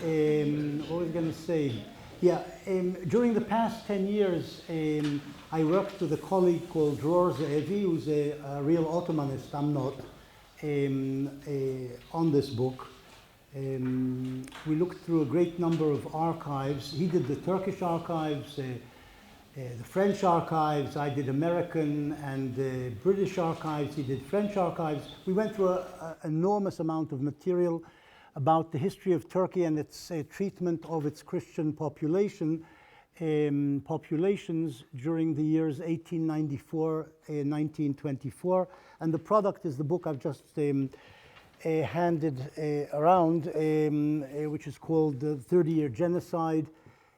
What was I going to say? Yeah, during the past 10 years, I worked with a colleague called Dror Ze'evi, who's a real Ottomanist, I'm not, on this book. We looked through a great number of archives. He did the Turkish archives, the French archives, I did American and British archives, he did French archives. We went through an enormous amount of material about the history of Turkey and its treatment of its Christian populations during the years 1894 1924. And the product is the book I've just handed around, which is called The 30-Year Genocide,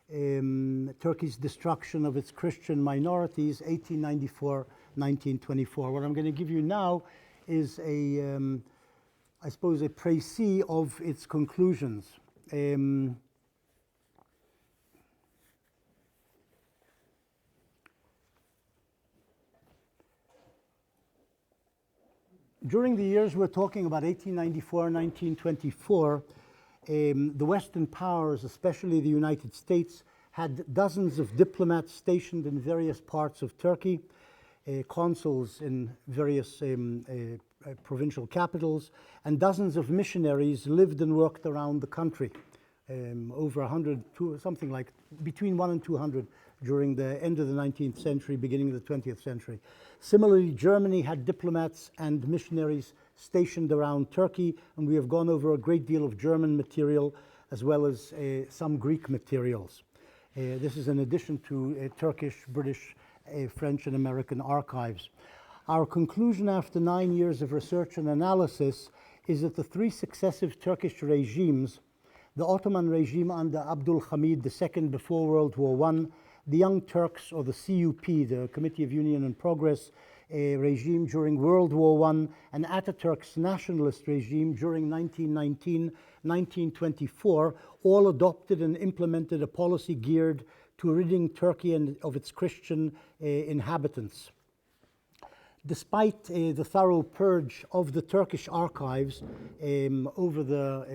Turkey's Destruction of its Christian Minorities, 1894-1924. What I'm going to give you now is I suppose, a précis of its conclusions. During the years we're talking about 1894-1924, the Western powers, especially the United States, had dozens of diplomats stationed in various parts of Turkey, consuls in various provincial capitals, and dozens of missionaries lived and worked around the country. Over 100, something like between 100 and 200 during the end of the 19th century, beginning of the 20th century. Similarly, Germany had diplomats and missionaries stationed around Turkey, and we have gone over a great deal of German material as well as some Greek materials. This is in addition to Turkish, British, French and American archives. Our conclusion after 9 years of research and analysis is that the three successive Turkish regimes, the Ottoman regime under Abdul Hamid II before World War I, the Young Turks, or the CUP, the Committee of Union and Progress regime during World War I, and Ataturk's nationalist regime during 1919-1924, all adopted and implemented a policy geared to ridding Turkey of its Christian inhabitants. Despite the thorough purge of the Turkish archives over the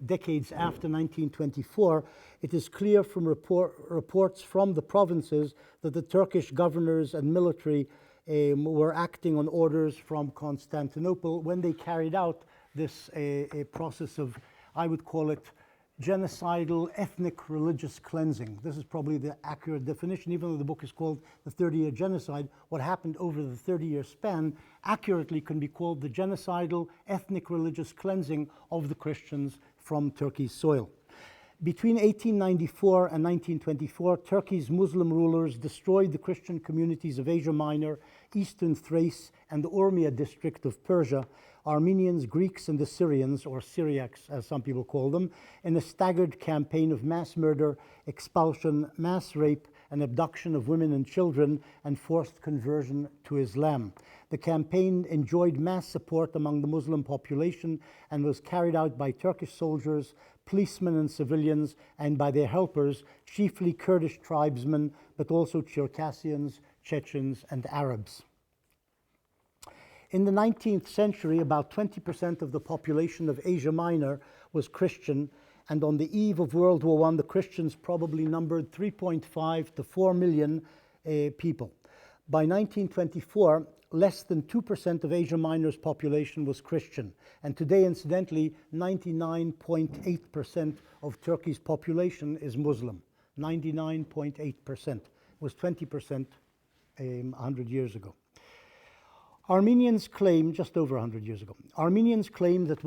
decades after 1924, it is clear from reports from the provinces that the Turkish governors and military were acting on orders from Constantinople when they carried out this process of, I would call it, genocidal ethnic religious cleansing. This is probably the accurate definition, even though the book is called The 30-Year Genocide. What happened over the 30-year span accurately can be called the genocidal ethnic religious cleansing of the Christians from Turkey's soil. Between 1894 and 1924, Turkey's Muslim rulers destroyed the Christian communities of Asia Minor, Eastern Thrace, and the Urmia district of Persia, Armenians, Greeks, and Assyrians, or Syriacs as some people call them, in a staggered campaign of mass murder, expulsion, mass rape, and abduction of women and children, and forced conversion to Islam. The campaign enjoyed mass support among the Muslim population and was carried out by Turkish soldiers, policemen and civilians, and by their helpers, chiefly Kurdish tribesmen, but also Circassians, Chechens, and Arabs. In the 19th century, about 20% of the population of Asia Minor was Christian, and on the eve of World War I, the Christians probably numbered 3.5 to 4 million people. By 1924, less than 2% of Asia Minor's population was Christian, and today, incidentally, 99.8% of Turkey's population is Muslim. 99.8%. It was 20% 100 years ago. Armenians claim, just over 100 years ago, Armenians claim that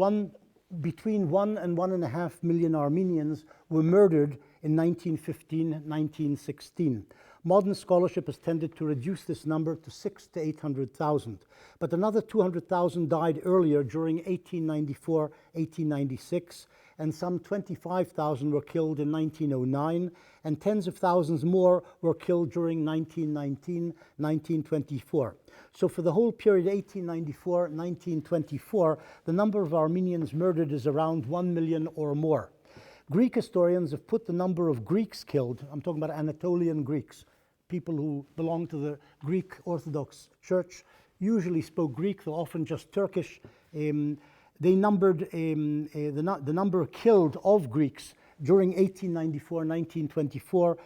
between 1 and 1.5 million Armenians were murdered in 1915-1916. Modern scholarship has tended to reduce this number to 600,000 to 800,000, but another 200,000 died earlier during 1894-1896, and some 25,000 were killed in 1909, and tens of thousands more were killed during 1919-1924. So for the whole period 1894-1924, the number of Armenians murdered is around 1 million or more. Greek historians have put the number of Greeks killed, I'm talking about Anatolian Greeks, people who belong to the Greek Orthodox Church, usually spoke Greek, though often just Turkish. They numbered, the number killed of Greeks during 1894-1924,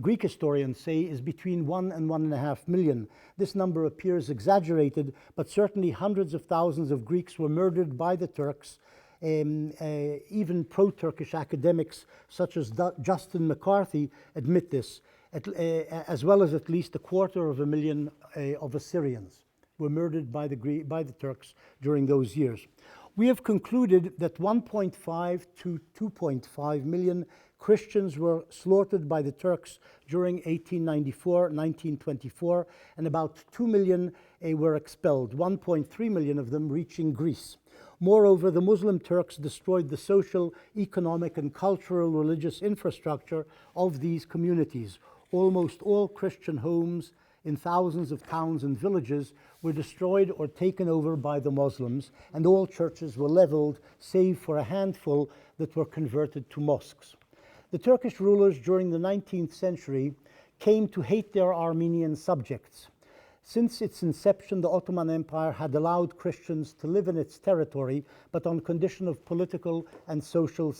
Greek historians say is between 1 and 1.5 million. This number appears exaggerated, but certainly hundreds of thousands of Greeks were murdered by the Turks. Even pro-Turkish academics such as Justin McCarthy admit this, as well as at least 250,000 of Assyrians were murdered by the Turks during those years. We have concluded that 1.5 to 2.5 million Christians were slaughtered by the Turks during 1894-1924, and about 2 million were expelled, 1.3 million of them reaching Greece. Moreover, the Muslim Turks destroyed the social, economic, and cultural religious infrastructure of these communities. Almost all Christian homes in thousands of towns and villages were destroyed or taken over by the Muslims, and all churches were leveled, save for a handful that were converted to mosques. The Turkish rulers during the 19th century came to hate their Armenian subjects. Since its inception, the Ottoman Empire had allowed Christians to live in its territory, but on condition of political and social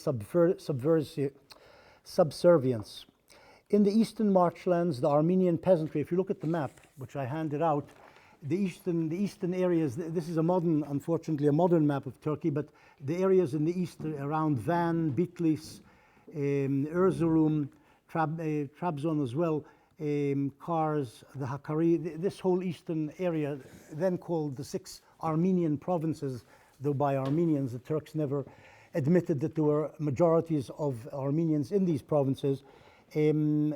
subservience. In the eastern marchlands, the Armenian peasantry, if you look at the map, which I handed out, the eastern areas, this is unfortunately a modern map of Turkey, but the areas in the east around Van, Bitlis, Erzurum, Trabzon as well, Kars, the Hakkari, this whole eastern area, then called the 6 Armenian provinces, though by Armenians, the Turks never admitted that there were majorities of Armenians in these provinces. In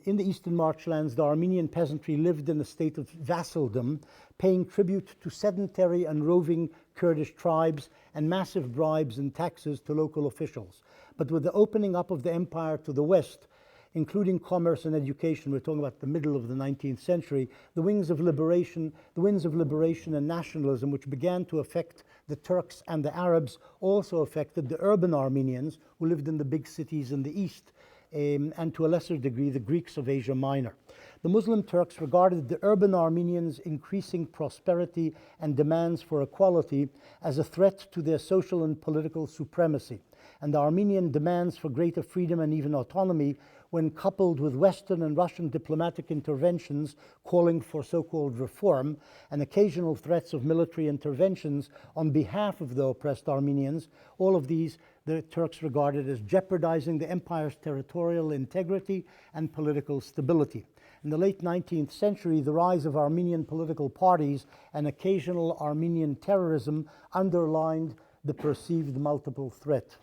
the eastern marchlands, the Armenian peasantry lived in a state of vassaldom, paying tribute to sedentary and roving Kurdish tribes and massive bribes and taxes to local officials. But with the opening up of the empire to the west, including commerce and education, we're talking about the middle of the 19th century, the winds of liberation and nationalism, which began to affect the Turks and the Arabs, also affected the urban Armenians who lived in the big cities in the east, and to a lesser degree, the Greeks of Asia Minor. The Muslim Turks regarded the urban Armenians' increasing prosperity and demands for equality as a threat to their social and political supremacy, and the Armenian demands for greater freedom and even autonomy, when coupled with Western and Russian diplomatic interventions calling for so-called reform and occasional threats of military interventions on behalf of the oppressed Armenians, all of these the Turks regarded as jeopardizing the empire's territorial integrity and political stability. In the late 19th century, the rise of Armenian political parties and occasional Armenian terrorism underlined the perceived multiple threat.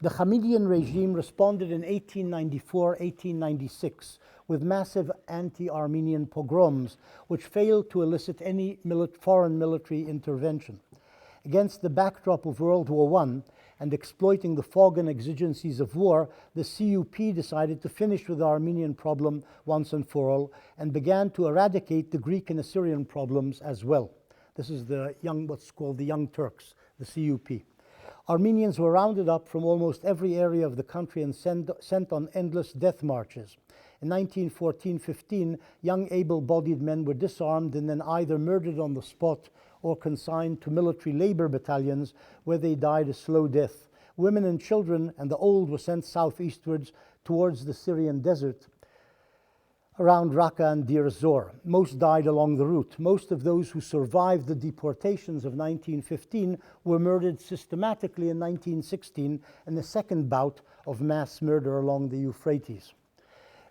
The Hamidian regime responded in 1894-1896 with massive anti-Armenian pogroms, which failed to elicit any foreign military intervention. Against the backdrop of World War I and exploiting the fog and exigencies of war, the CUP decided to finish with the Armenian problem once and for all and began to eradicate the Greek and Assyrian problems as well. This is what's called the Young Turks, the CUP. Armenians were rounded up from almost every area of the country and sent on endless death marches. In 1914-15, young able-bodied men were disarmed and then either murdered on the spot or consigned to military labor battalions where they died a slow death. Women and children and the old were sent southeastwards towards the Syrian desert around Raqqa and Deir ez-Zor. Most died along the route. Most of those who survived the deportations of 1915 were murdered systematically in 1916 in the second bout of mass murder along the Euphrates.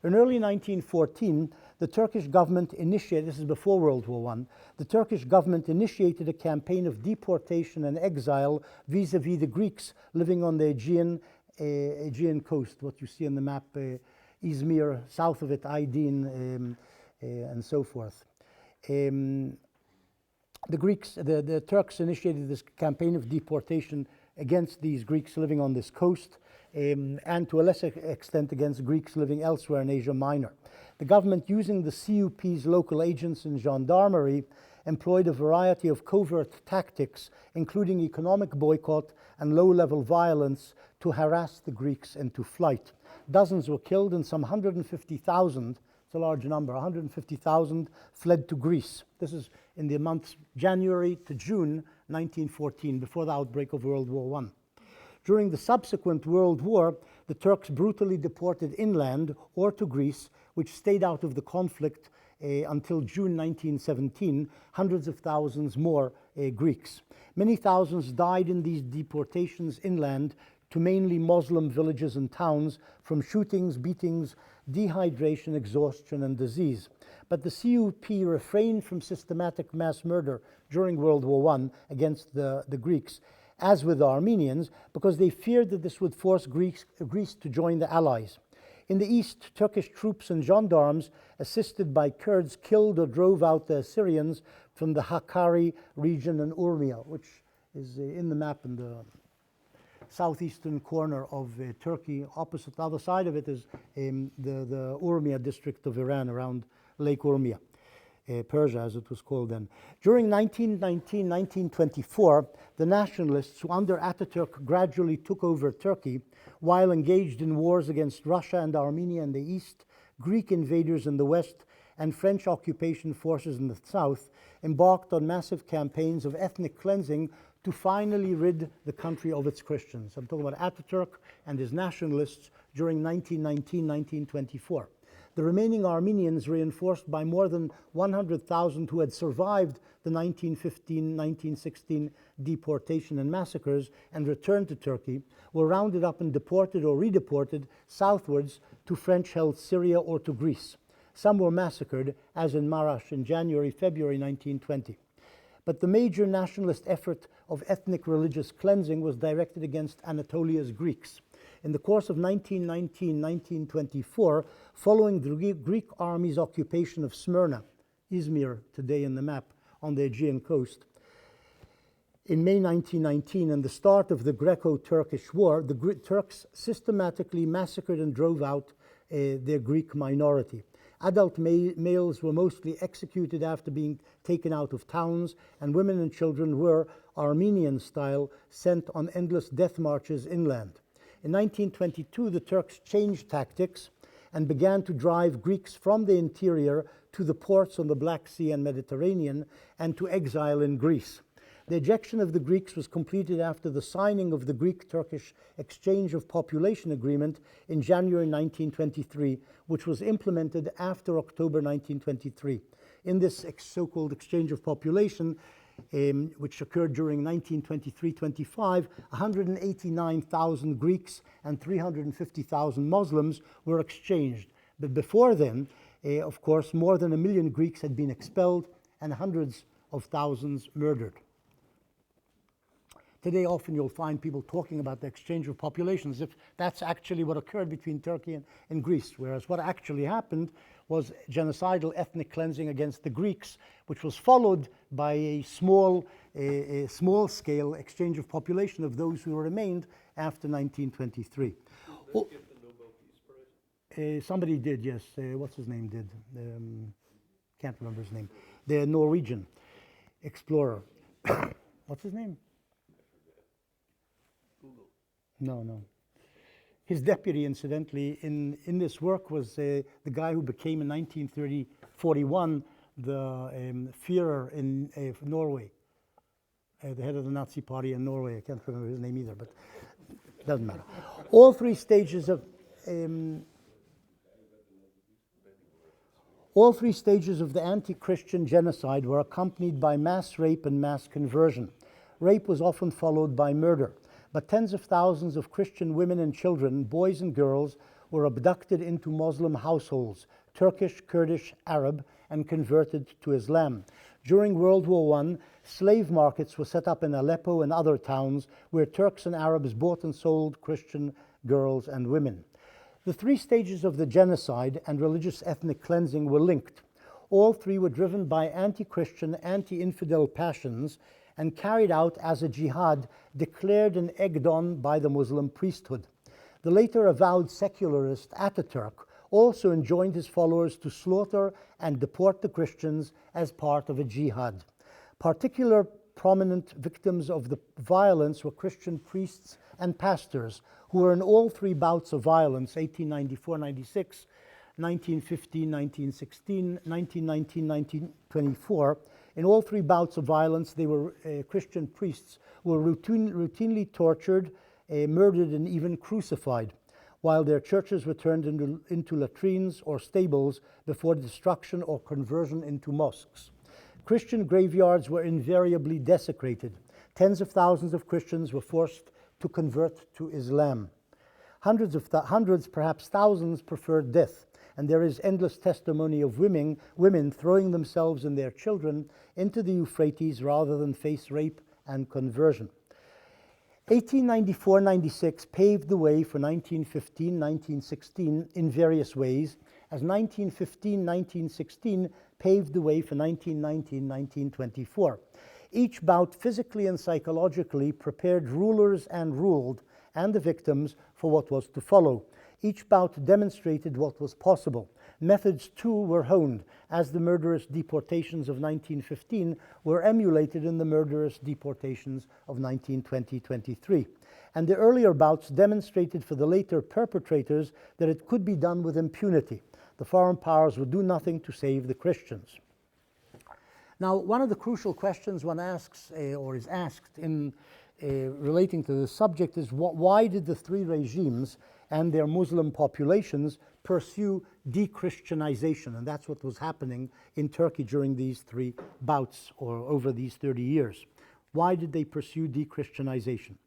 In early 1914, the Turkish government initiated, this is before World War I, the Turkish government initiated a campaign of deportation and exile vis-a-vis the Greeks living on the Aegean coast, what you see on the map, Izmir, south of it, Aydin, and so forth. The Turks initiated this campaign of deportation against these Greeks living on this coast, and to a lesser extent against Greeks living elsewhere in Asia Minor. The government, using the CUP's local agents and gendarmerie, employed a variety of covert tactics, including economic boycott and low-level violence, to harass the Greeks into flight. Dozens were killed and some 150,000, it's a large number, 150,000 fled to Greece. This is in the months January to June 1914, before the outbreak of World War I. During the subsequent World War, the Turks brutally deported inland or to Greece, which stayed out of the conflict until June 1917, hundreds of thousands more Greeks. Many thousands died in these deportations inland to mainly Muslim villages and towns from shootings, beatings, dehydration, exhaustion, and disease. But the CUP refrained from systematic mass murder during World War I against the Greeks, as with the Armenians, because they feared that this would force Greece to join the Allies. In the east, Turkish troops and gendarmes, assisted by Kurds, killed or drove out the Assyrians from the Hakkari region and Urmia, which is in the map in the southeastern corner of Turkey. Opposite the other side of it is the Urmia district of Iran, around Lake Urmia, Persia as it was called then. During 1919-1924, the nationalists who under Ataturk gradually took over Turkey, while engaged in wars against Russia and Armenia in the east, Greek invaders in the west, and French occupation forces in the south, embarked on massive campaigns of ethnic cleansing to finally rid the country of its Christians. I'm talking about Ataturk and his nationalists during 1919-1924. The remaining Armenians, reinforced by more than 100,000 who had survived the 1915-1916 deportation and massacres and returned to Turkey, were rounded up and deported or redeported southwards to French-held Syria or to Greece. Some were massacred, as in Marash in January-February 1920. But the major nationalist effort of ethnic religious cleansing was directed against Anatolia's Greeks. In the course of 1919-1924, following the Greek army's occupation of Smyrna, Izmir today in the map, on the Aegean coast, in May 1919 and the start of the Greco-Turkish War, the Turks systematically massacred and drove out their Greek minority. Adult males were mostly executed after being taken out of towns, and women and children were, Armenian style, sent on endless death marches inland. In 1922, the Turks changed tactics and began to drive Greeks from the interior to the ports on the Black Sea and Mediterranean and to exile in Greece. The ejection of the Greeks was completed after the signing of the Greek-Turkish Exchange of Population Agreement in January 1923, which was implemented after October 1923. In this so-called exchange of population, which occurred during 1923-25, 189,000 Greeks and 350,000 Muslims were exchanged. But before then, of course, more than 1 million Greeks had been expelled and hundreds of thousands murdered. Today, often you'll find people talking about the exchange of populations as if that's actually what occurred between Turkey and Greece, whereas what actually happened was genocidal ethnic cleansing against the Greeks, which was followed by a small-scale exchange of population of those who remained after 1923. Did they get the Nobel Peace Prize? Somebody did, yes. What's his name did? Can't remember his name. The Norwegian explorer. What's his name? Google. No. His deputy, incidentally, in this work was the guy who became in 1941 the Führer in Norway, the head of the Nazi party in Norway. I can't remember his name either, but it doesn't matter. All three stages of the anti-Christian genocide were accompanied by mass rape and mass conversion. Rape was often followed by murder. But tens of thousands of Christian women and children, boys and girls, were abducted into Muslim households, Turkish, Kurdish, Arab, and converted to Islam. During World War I, slave markets were set up in Aleppo and other towns where Turks and Arabs bought and sold Christian girls and women. The three stages of the genocide and religious ethnic cleansing were linked. All three were driven by anti-Christian, anti-infidel passions and carried out as a jihad declared and egged on by the Muslim priesthood. The later avowed secularist Ataturk also enjoined his followers to slaughter and deport the Christians as part of a jihad. Particular prominent victims of the violence were Christian priests and pastors who were in all three bouts of violence, 1894-96, 1915-1916, 1919-1924. In all three bouts of violence, they were Christian priests who were routinely tortured murdered and even crucified, while their churches were turned into latrines or stables before destruction or conversion into mosques. Christian graveyards were invariably desecrated. Tens of thousands of Christians were forced to convert to Islam. Hundreds, perhaps thousands, preferred death, and there is endless testimony of women throwing themselves and their children into the Euphrates rather than face rape and conversion. 1894-96 paved the way for 1915-1916 in various ways, as 1915-1916 paved the way for 1919-1924. Each bout physically and psychologically prepared rulers and ruled, and the victims, for what was to follow. Each bout demonstrated what was possible. Methods too were honed, as the murderous deportations of 1915 were emulated in the murderous deportations of 1920-23. And the earlier bouts demonstrated for the later perpetrators that it could be done with impunity. The foreign powers would do nothing to save the Christians. Now, one of the crucial questions one asks, or is asked in relating to the subject is why did the three regimes and their Muslim populations pursue de-Christianization? And that's what was happening in Turkey during these three bouts or over these 30 years. Why did they pursue de-Christianization?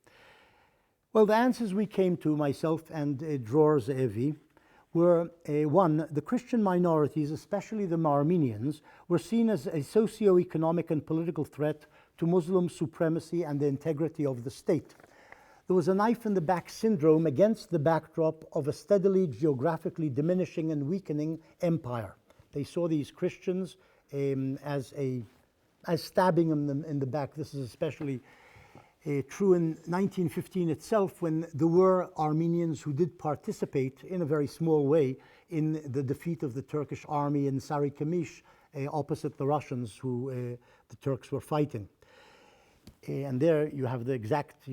Well, the answers we came to, myself and Dror Ze'evi, were one, the Christian minorities, especially the Armenians, were seen as a socio-economic and political threat to Muslim supremacy and the integrity of the state. There was a knife-in-the-back syndrome against the backdrop of a steadily geographically diminishing and weakening empire. They saw these Christians as stabbing them in the back. This is especially true in 1915 itself, when there were Armenians who did participate in a very small way in the defeat of the Turkish army in Sarikamish opposite the Russians who the Turks were fighting. And there you have the exact,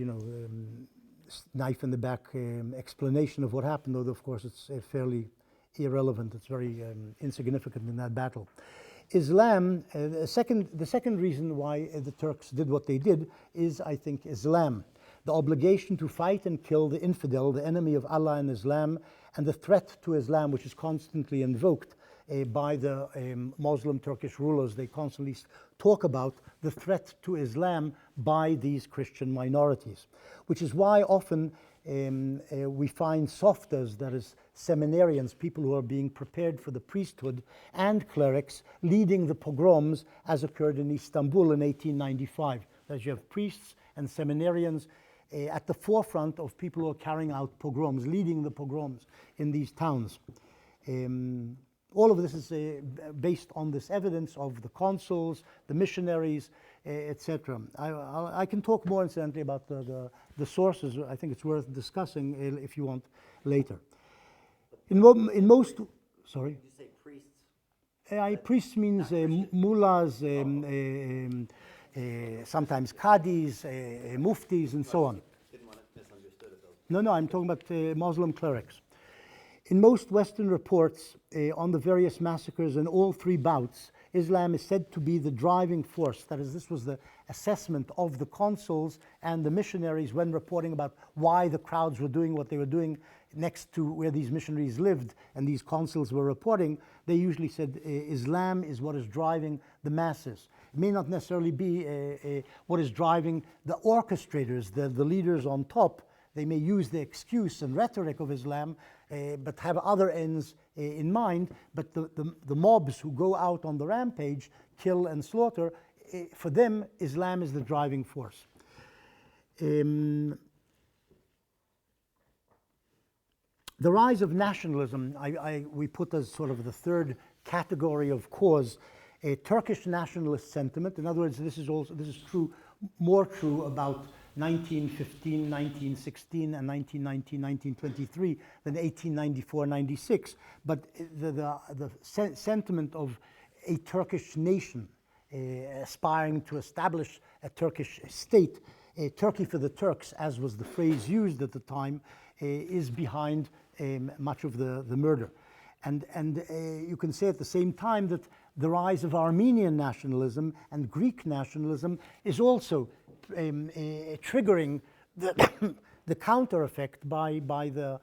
knife in the back explanation of what happened, though of course it's fairly irrelevant. It's very insignificant in that battle. Islam, the second reason why the Turks did what they did is, I think, Islam. The obligation to fight and kill the infidel, the enemy of Allah and Islam, and the threat to Islam, which is constantly invoked by the Muslim Turkish rulers. They constantly talk about the threat to Islam by these Christian minorities, which is why often we find softas, that is seminarians, people who are being prepared for the priesthood, and clerics leading the pogroms as occurred in Istanbul in 1895. That you have priests and seminarians at the forefront of people who are carrying out pogroms, leading the pogroms in these towns. All of this is based on this evidence of the consuls, the missionaries, etc. I can talk more incidentally about the sources. I think it's worth discussing if you want later. In most, sorry? Did you say priests? Priests means mullahs, sometimes qadis, muftis, and so on. Didn't want it misunderstood at those. No, I'm talking about Muslim clerics. In most Western reports on the various massacres in all three bouts, Islam is said to be the driving force. That is, this was the assessment of the consuls and the missionaries when reporting about why the crowds were doing what they were doing next to where these missionaries lived and these consuls were reporting. They usually said Islam is what is driving the masses. It may not necessarily be what is driving the orchestrators, the leaders on top. They may use the excuse and rhetoric of Islam, but have other ends in mind. But the mobs who go out on the rampage, kill and slaughter, for them, Islam is the driving force. The rise of nationalism, we put as sort of the third category of cause, a Turkish nationalist sentiment. In other words, this is true, more true about 1915, 1916, and 1919, 1923 than 1894-96. But the sentiment of a Turkish nation aspiring to establish a Turkish state, Turkey for the Turks, as was the phrase used at the time, is behind much of the murder. And you can say at the same time that the rise of Armenian nationalism and Greek nationalism is also triggering the counter effect by the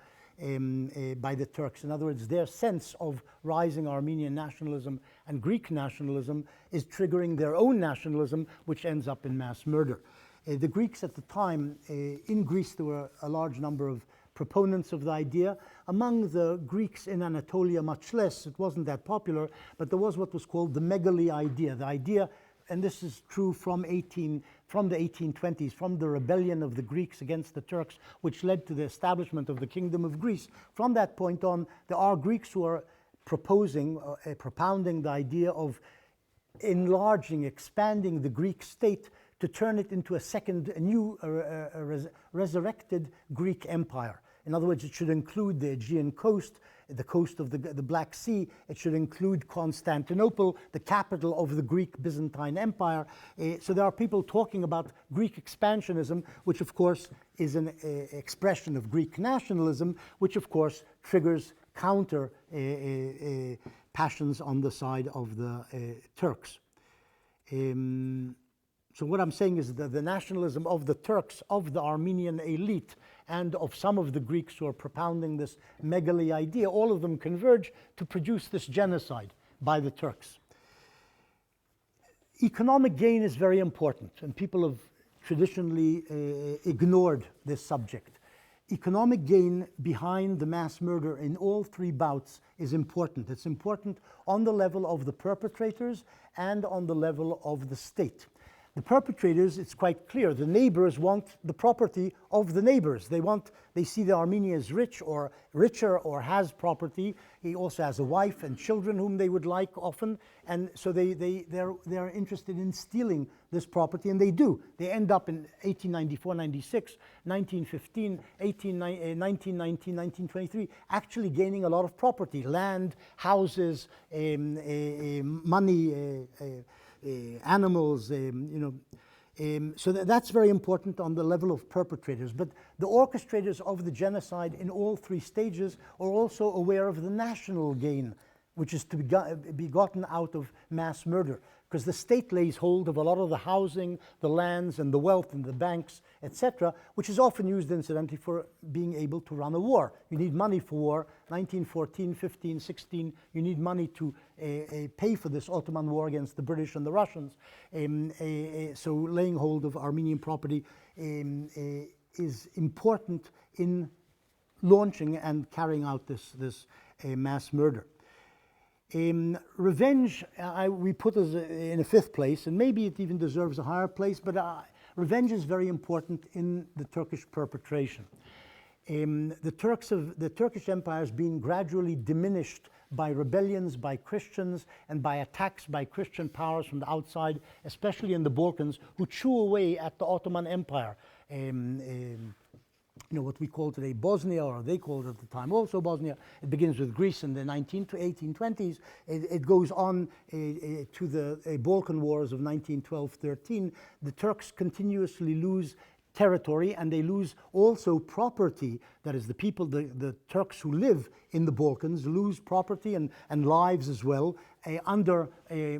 Turks. In other words, their sense of rising Armenian nationalism and Greek nationalism is triggering their own nationalism, which ends up in mass murder. The Greeks at the time, in Greece, there were a large number of proponents of the idea. Among the Greeks in Anatolia, much less. It wasn't that popular, but there was what was called the megaly idea. The idea, and this is true from the 1820s, from the rebellion of the Greeks against the Turks, which led to the establishment of the Kingdom of Greece. From that point on, there are Greeks who are propounding the idea of enlarging, expanding the Greek state to turn it into a new resurrected Greek empire. In other words, it should include the Aegean coast, the coast of the Black Sea. It should include Constantinople, the capital of the Greek Byzantine Empire. So there are people talking about Greek expansionism, which of course is an expression of Greek nationalism, which of course triggers counter passions on the side of the Turks. So what I'm saying is that the nationalism of the Turks, of the Armenian elite, and of some of the Greeks who are propounding this megaly idea, all of them converge to produce this genocide by the Turks. Economic gain is very important, and people have traditionally ignored this subject. Economic gain behind the mass murder in all three bouts is important. It's important on the level of the perpetrators and on the level of the state. The perpetrators, it's quite clear, the neighbors want the property of the neighbors. They see the Armenian as rich or richer or has property. He also has a wife and children whom they would like often. And so they're interested in stealing this property, and they do. They end up in 1894, 96, 1915, 1919, 1923, actually gaining a lot of property, land, houses, money, animals, so that's very important on the level of perpetrators. But the orchestrators of the genocide in all three stages are also aware of the national gain, which is to be gotten out of mass murder, because the state lays hold of a lot of the housing, the lands, and the wealth, and the banks, etc., which is often used, incidentally, for being able to run a war. You need money for war. 1914, 15, 16, you need money to pay for this Ottoman war against the British and the Russians. So laying hold of Armenian property is important in launching and carrying out this mass murder. Revenge, we put as in a fifth place, and maybe it even deserves a higher place, but revenge is very important in the Turkish perpetration. The Turkish Empire has been gradually diminished by rebellions by Christians and by attacks by Christian powers from the outside, especially in the Balkans, who chew away at the Ottoman Empire. What we call today Bosnia, or they called it at the time also Bosnia. It begins with Greece in the 1820s. It goes on to the Balkan Wars of 1912-13. The Turks continuously lose territory, and they lose also property. That is, the people, the Turks who live in the Balkans lose property and lives as well under a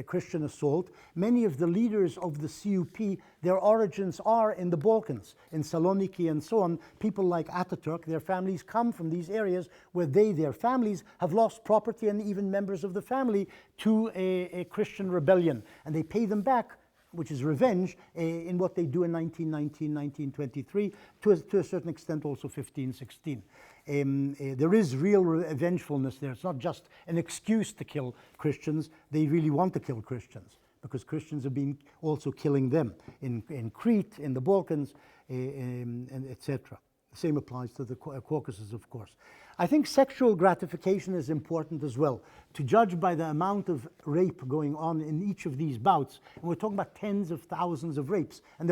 Christian assault. Many of the leaders of the CUP, their origins are in the Balkans, in Saloniki and so on. People like Ataturk, their families come from these areas where their families have lost property and even members of the family to a Christian rebellion. And they pay them back, which is revenge, in what they do in 1919, 1923, to a certain extent also 15, 16. There is real vengefulness there. It's not just an excuse to kill Christians. They really want to kill Christians, because Christians have been also killing them in Crete, in the Balkans, and etc. The same applies to the Caucasus, of course. I think sexual gratification is important as well, to judge by the amount of rape going on in each of these bouts. And we're talking about tens of thousands of rapes, and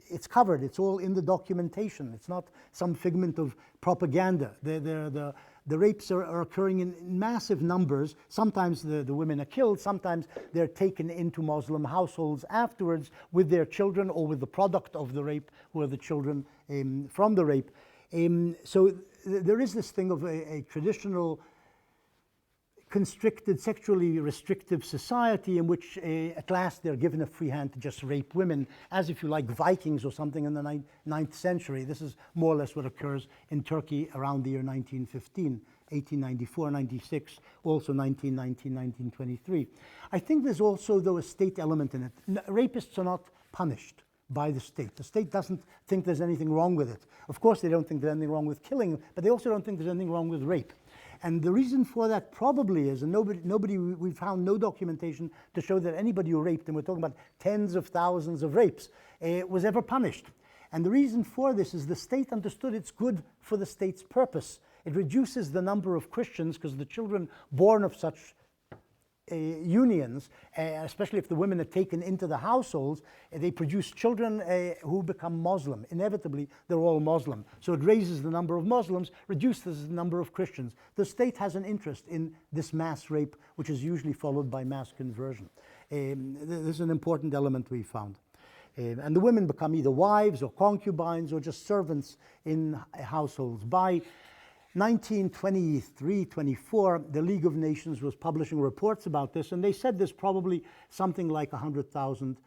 it's covered, it's all in the documentation. It's not some figment of propaganda. The rapes are occurring in massive numbers. Sometimes the women are killed, sometimes they're taken into Muslim households afterwards with their children, or with the product of the rape, who are the children from the rape. So there is this thing of a traditional constricted, sexually restrictive society in which at last they're given a free hand to just rape women, as if you like Vikings or something in the 9th century. This is more or less what occurs in Turkey around the year 1915, 1894, 96, also 1919, 1923. I think there's also, though, a state element in it. Rapists are not punished by the state. The state doesn't think there's anything wrong with it. Of course, they don't think there's anything wrong with killing, but they also don't think there's anything wrong with rape. And the reason for that probably is, and we found no documentation to show that anybody who raped, and we're talking about tens of thousands of rapes, was ever punished. And the reason for this is the state understood it's good for the state's purpose. It reduces the number of Christians because the children born of such unions, especially if the women are taken into the households, they produce children who become Muslim. Inevitably, they're all Muslim. So it raises the number of Muslims, reduces the number of Christians. The state has an interest in this mass rape, which is usually followed by mass conversion. This is an important element we found. And the women become either wives or concubines or just servants in households. By 1923-24, the League of Nations was publishing reports about this, and they said there's probably something like 100,000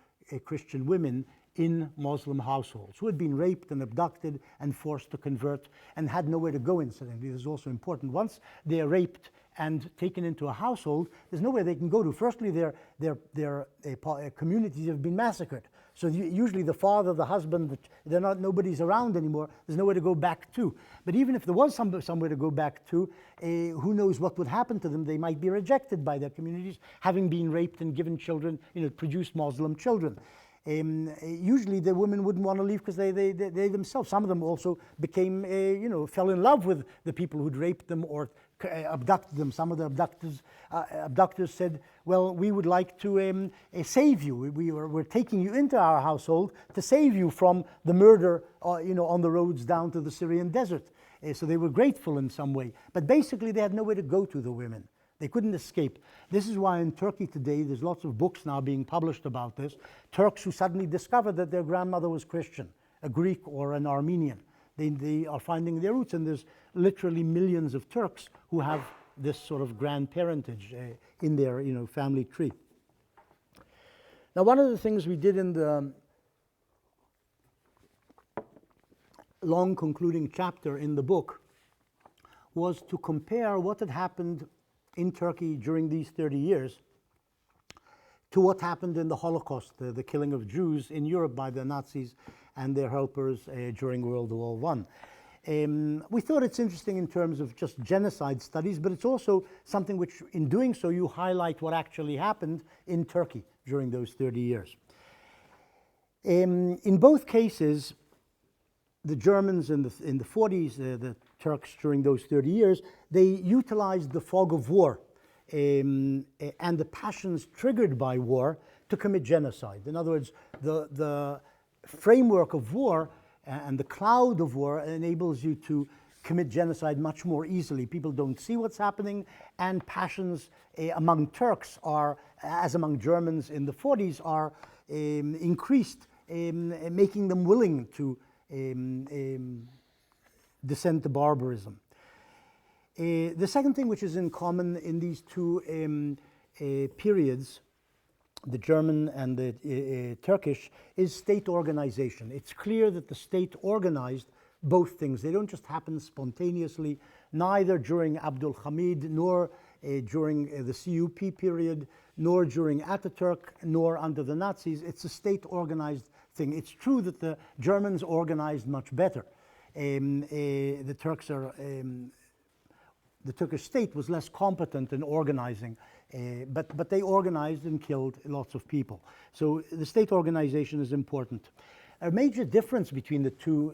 Christian women in Muslim households who had been raped and abducted and forced to convert and had nowhere to go, incidentally. This is also important. Once they are raped and taken into a household, there's nowhere they can go to. Firstly, their communities have been massacred. So usually the father, the husband, nobody's around anymore. There's nowhere to go back to. But even if there was somewhere to go back to, who knows what would happen to them? They might be rejected by their communities, having been raped and given children, produced Muslim children. Usually the women wouldn't want to leave because they themselves, some of them also became, fell in love with the people who'd raped them or abducted them. Some of the abductors said, well, we would like to save you. We're taking you into our household to save you from the murder on the roads down to the Syrian desert. So they were grateful in some way. But basically they had nowhere to go to, the women. They couldn't escape. This is why in Turkey today, there's lots of books now being published about this. Turks who suddenly discovered that their grandmother was Christian, a Greek or an Armenian. They are finding their roots, and there's literally millions of Turks who have this sort of grandparentage in their family tree. Now, one of the things we did in the long concluding chapter in the book was to compare what had happened in Turkey during these 30 years to what happened in the Holocaust, the killing of Jews in Europe by the Nazis and their helpers during World War I. We thought it's interesting in terms of just genocide studies, but it's also something which, in doing so, you highlight what actually happened in Turkey during those 30 years. In both cases, the Germans in the 40s, the Turks during those 30 years, they utilized the fog of war and the passions triggered by war to commit genocide. In other words, the framework of war and the cloud of war enables you to commit genocide much more easily. People don't see what's happening, and passions among Turks are, as among Germans in the 40s, are increased, making them willing to descend to barbarism. The second thing which is in common in these two periods, the German and the Turkish, is state organization. It's clear that the state organized both things. They don't just happen spontaneously, neither during Abdul Hamid, nor during the CUP period, nor during Ataturk, nor under the Nazis. It's a state organized thing. It's true that the Germans organized much better. The Turkish state was less competent in organizing, but they organized and killed lots of people. So the state organization is important. A major difference between the two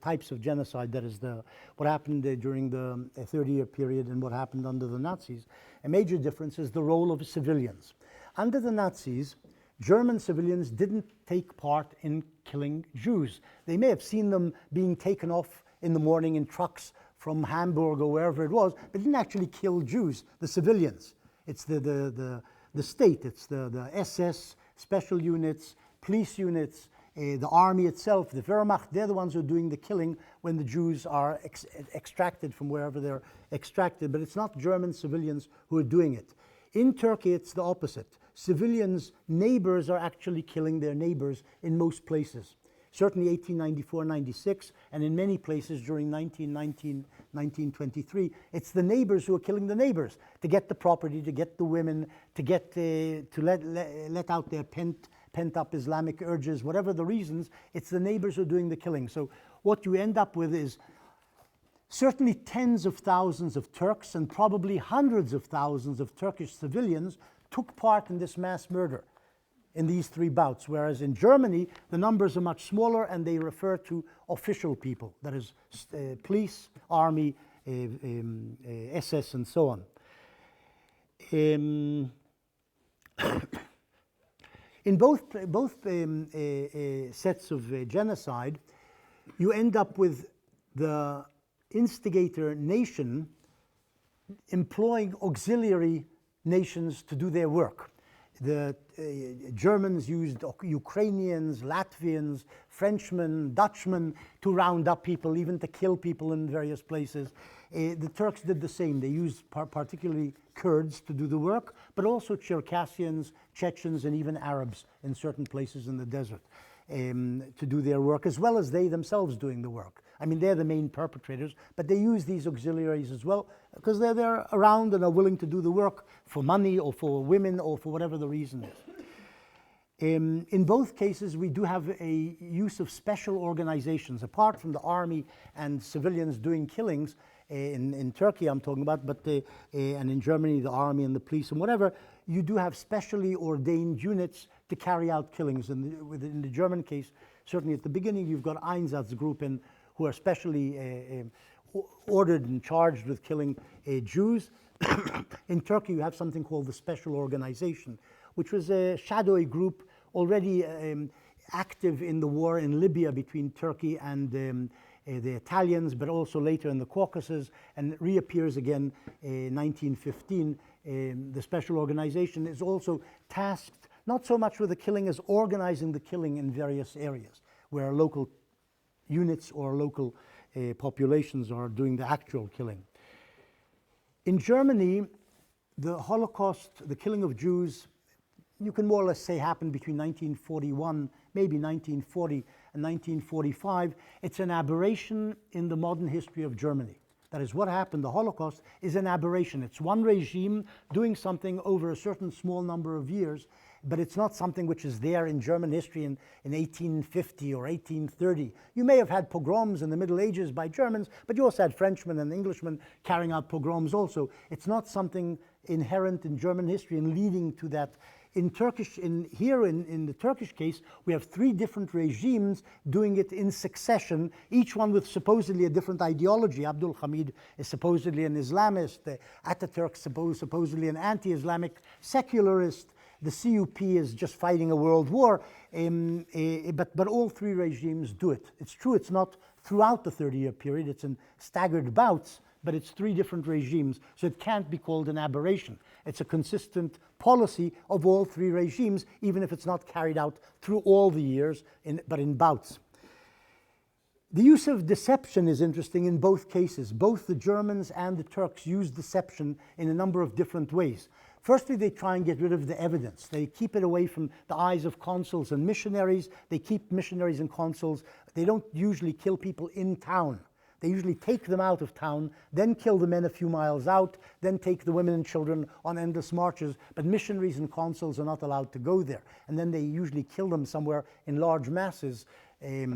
types of genocide, that is what happened during the 30-year period and what happened under the Nazis, a major difference is the role of civilians. Under the Nazis, German civilians didn't take part in killing Jews. They may have seen them being taken off in the morning in trucks from Hamburg or wherever it was, but didn't actually kill Jews, the civilians. It's the state, it's the SS, special units, police units, The army itself, the Wehrmacht, they're the ones who are doing the killing when the Jews are extracted from wherever they're extracted, but it's not German civilians who are doing it. In Turkey, it's the opposite. Civilians, neighbors are actually killing their neighbors in most places. Certainly 1894-96, and in many places during 1919, 1923, it's the neighbors who are killing the neighbors to get the property, to get the women, to get to let out their pent-up Islamic urges, whatever the reasons. It's the neighbors who are doing the killing. So what you end up with is certainly tens of thousands of Turks and probably hundreds of thousands of Turkish civilians took part in this mass murder in these three bouts, whereas in Germany, the numbers are much smaller and they refer to official people, that is police, army, SS, and so on. In both sets of genocide, you end up with the instigator nation employing auxiliary nations to do their work. The Germans used Ukrainians, Latvians, Frenchmen, Dutchmen to round up people, even to kill people in various places. The Turks did the same. They used particularly Kurds to do the work, but also Circassians, Chechens, and even Arabs in certain places in the desert to do their work, as well as they themselves doing the work. I mean, they're the main perpetrators, but they use these auxiliaries as well because they're there around and are willing to do the work for money or for women or for whatever the reason is. In both cases, we do have a use of special organizations, apart from the army and civilians doing killings. In Turkey, I'm talking about, but and in Germany, the army and the police and whatever, you do have specially ordained units to carry out killings. In the German case, certainly at the beginning, you've got Einsatzgruppen who are specially ordered and charged with killing Jews. In Turkey, you have something called the Special Organization, which was a shadowy group already active in the war in Libya between Turkey and the Italians, but also later in the Caucasus, and reappears again in 1915. The Special Organization is also tasked not so much with the killing as organizing the killing in various areas where local units or local populations are doing the actual killing. In Germany, the Holocaust, the killing of Jews, you can more or less say happened between 1941, maybe 1940 and 1945. It's an aberration in the modern history of Germany. That is what happened. The Holocaust is an aberration. It's one regime doing something over a certain small number of years, but it's not something which is there in German history in 1850 or 1830. You may have had pogroms in the Middle Ages by Germans, but you also had Frenchmen and Englishmen carrying out pogroms also. It's not something inherent in German history and leading to that. In the Turkish case, we have three different regimes doing it in succession, each one with supposedly a different ideology. Abdul Hamid is supposedly an Islamist, Ataturk supposedly an anti-Islamic secularist, the CUP is just fighting a world war, but all three regimes do it. It's true, it's not throughout the 30-year period, it's in staggered bouts, but it's three different regimes, so it can't be called an aberration. It's a consistent policy of all three regimes, even if it's not carried out through all the years, but in bouts. The use of deception is interesting in both cases. Both the Germans and the Turks use deception in a number of different ways. Firstly, they try and get rid of the evidence. They keep it away from the eyes of consuls and missionaries. They keep missionaries and consuls. They don't usually kill people in town. They usually take them out of town, then kill the men a few miles out, then take the women and children on endless marches. But missionaries and consuls are not allowed to go there. And then they usually kill them somewhere in large masses. There's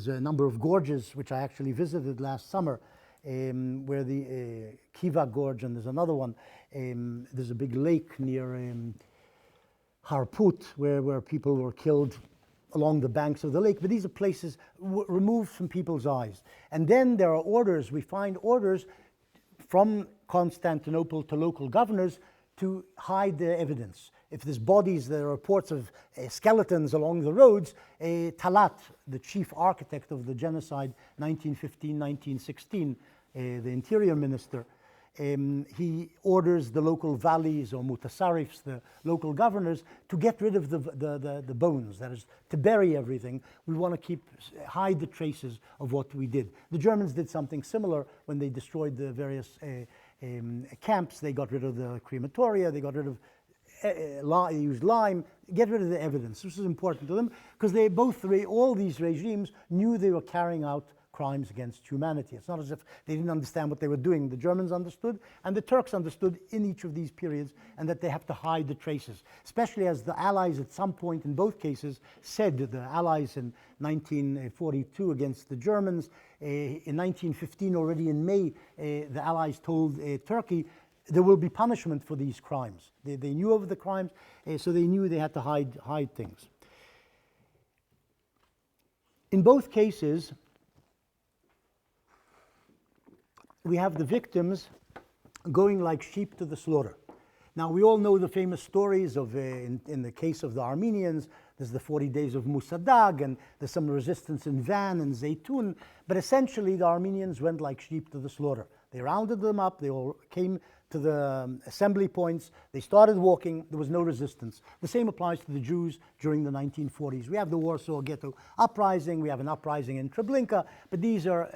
a number of gorges which I actually visited last summer, where the Kiva Gorge, and there's another one. There's a big lake near Harput where people were killed along the banks of the lake. But these are places removed from people's eyes. And then there are orders. We find orders from Constantinople to local governors to hide the evidence. If there's bodies, there are reports of skeletons along the roads, Talat, the chief architect of the genocide, 1915-1916, the interior minister, he orders the local valleys or mutasarrifs, the local governors, to get rid of the bones, that is, to bury everything. We want to hide the traces of what we did. The Germans did something similar when they destroyed the various camps. They got rid of the crematoria, they got rid of they used lime, get rid of the evidence. This is important to them because all these regimes knew they were carrying out crimes against humanity. It's not as if they didn't understand what they were doing. The Germans understood, and the Turks understood in each of these periods, and that they have to hide the traces, especially as the Allies at some point in both cases said, the Allies in 1942 against the Germans, in 1915 already in May, the Allies told Turkey, there will be punishment for these crimes. They knew of the crimes, so they knew they had to hide things. In both cases, we have the victims going like sheep to the slaughter. Now, we all know the famous stories of, in the case of the Armenians, there's the 40 days of Musadag, and there's some resistance in Van and Zeytun, but essentially the Armenians went like sheep to the slaughter. They rounded them up, they all came to the assembly points, they started walking, there was no resistance. The same applies to the Jews during the 1940s. We have the Warsaw Ghetto Uprising, we have an uprising in Treblinka, but these are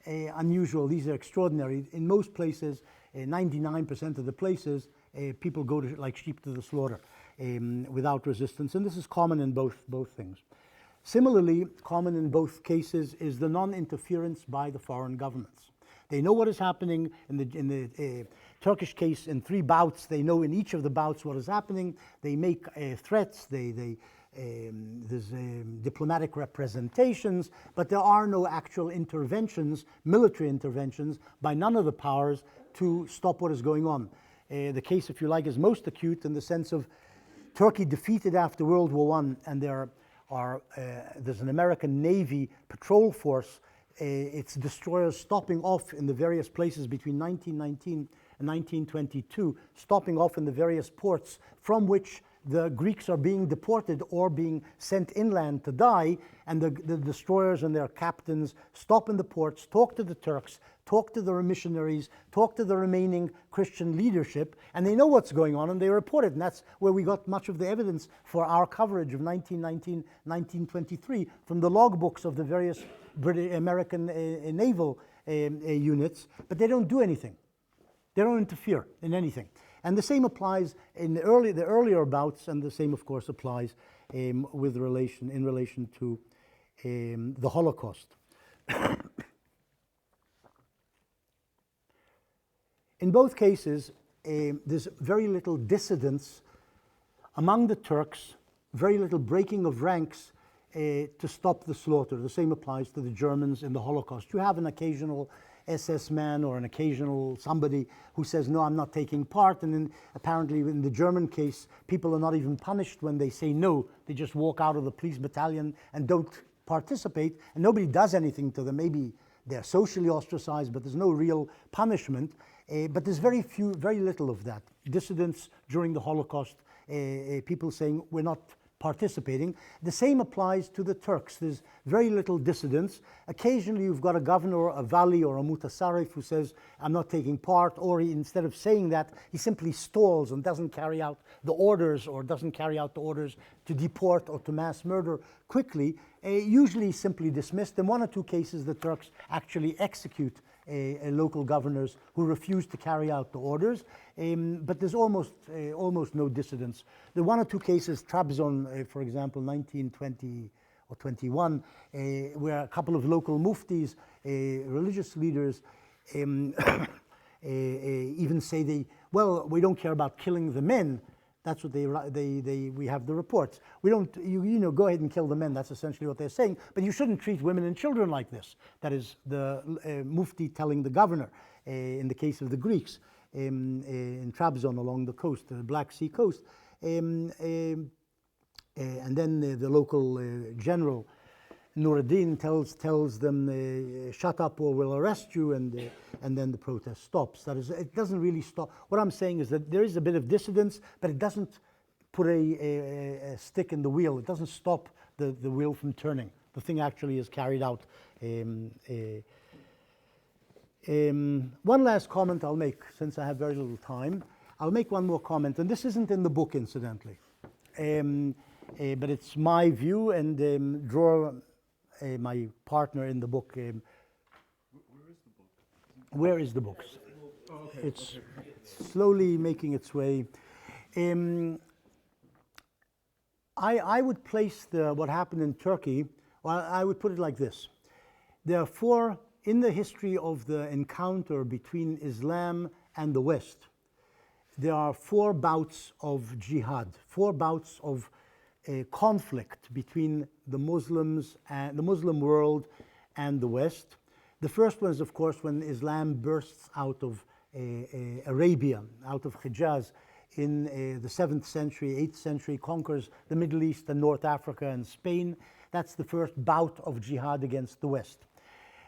unusual, these are extraordinary. In most places, 99% of the places, people go like sheep to the slaughter without resistance, and this is common in both things. Similarly, common in both cases is the non-interference by the foreign governments. They know what is happening in the Turkish case in 3 bouts. They know in each of the bouts what is happening. They make threats. There's diplomatic representations, but there are no actual interventions, military interventions, by none of the powers to stop what is going on. The case, if you like, is most acute in the sense of Turkey defeated after World War I, and there's an American Navy patrol force. Its destroyers stopping off in the various places between 1919 and 1922, stopping off in the various ports from which the Greeks are being deported or being sent inland to die, and the destroyers and their captains stop in the ports, talk to the Turks, talk to the missionaries, talk to the remaining Christian leadership, and they know what's going on and they report it. And that's where we got much of the evidence for our coverage of 1919, 1923 from the logbooks of the various American naval units, but they don't do anything. They don't interfere in anything. And the same applies in the earlier bouts, and the same, of course, applies in relation to the Holocaust. In both cases, there's very little dissidence among the Turks, very little breaking of ranks to stop the slaughter. The same applies to the Germans in the Holocaust. You have an occasional SS man or an occasional somebody who says, no, I'm not taking part. And then apparently in the German case, people are not even punished when they say no. They just walk out of the police battalion and don't participate, and nobody does anything to them. Maybe they're socially ostracized, but there's no real punishment. But there's very little of that. Dissidents during the Holocaust, people saying we're not participating. The same applies to the Turks. There's very little dissidence. Occasionally you've got a governor, a vali, or a mutasarrif who says, I'm not taking part, or instead of saying that, he simply stalls and doesn't carry out the orders, or doesn't carry out the orders to deport or to mass murder quickly. Usually simply dismissed. In 1 or 2 cases, the Turks actually execute local governors who refuse to carry out the orders, but there's almost no dissidence. The 1 or 2 cases, Trabzon, for example, 1920 or 21, where a couple of local muftis, religious leaders, even say we don't care about killing the men. That's what we have the reports. We don't, go ahead and kill the men. That's essentially what they're saying. But you shouldn't treat women and children like this. That is the mufti telling the governor in the case of the Greeks in Trabzon along the coast, the Black Sea coast. And then the local general, Nuruddin, tells them, shut up or we'll arrest you, and then the protest stops. That is, it doesn't really stop. What I'm saying is that there is a bit of dissidence, but it doesn't put a stick in the wheel. It doesn't stop the wheel from turning. The thing actually is carried out One last comment I'll make, since I have very little time. I'll make one more comment, and this isn't in the book, incidentally. But it's my view, and Dror, my partner in the book. Where is the book? Oh, okay. It's slowly making its way. I would place what happened in Turkey, well, I would put it like this. There are four, in the history of the encounter between Islam and the West, there are four bouts of jihad, four bouts of conflict between the Muslims and the Muslim world and the West. The first one is, of course, when Islam bursts out of Arabia, out of Hijaz in the 7th century, 8th century, conquers the Middle East and North Africa and Spain. That's the first bout of jihad against the West.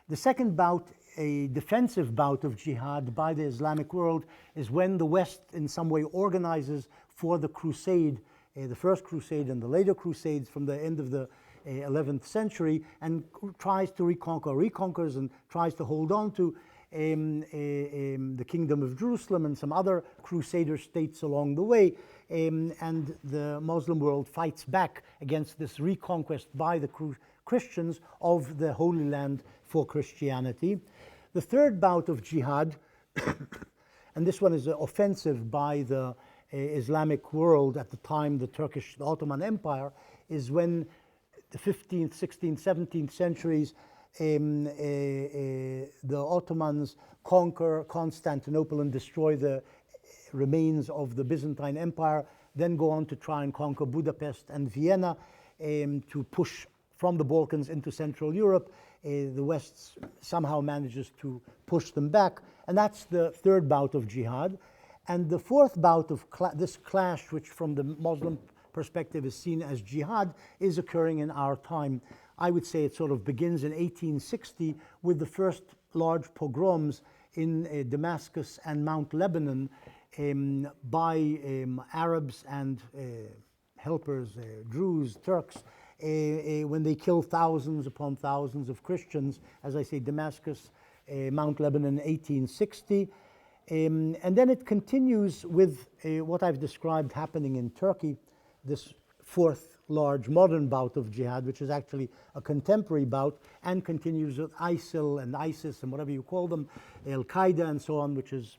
The second bout, a defensive bout of jihad by the Islamic world, is when the West in some way organizes for the crusade, the first crusade and the later crusades from the end of the 11th century, and tries to reconquers and tries to hold on to the Kingdom of Jerusalem and some other crusader states along the way. And the Muslim world fights back against this reconquest by the Christians of the Holy Land for Christianity. The third bout of jihad, and this one is offensive by the Islamic world at the time, the Ottoman Empire, is when the 15th, 16th, 17th centuries, the Ottomans conquer Constantinople and destroy the remains of the Byzantine Empire, then go on to try and conquer Budapest and Vienna, to push from the Balkans into Central Europe. The West somehow manages to push them back, and that's the third bout of jihad. And the fourth bout of this clash, which from the Muslim perspective is seen as jihad, is occurring in our time. I would say it sort of begins in 1860 with the first large pogroms in Damascus and Mount Lebanon by Arabs and helpers, Druze, Turks, when they kill thousands upon thousands of Christians. As I say, Damascus, Mount Lebanon, 1860. And then it continues with what I've described happening in Turkey, this fourth large modern bout of jihad, which is actually a contemporary bout, and continues with ISIL and ISIS and whatever you call them, Al-Qaeda and so on, which is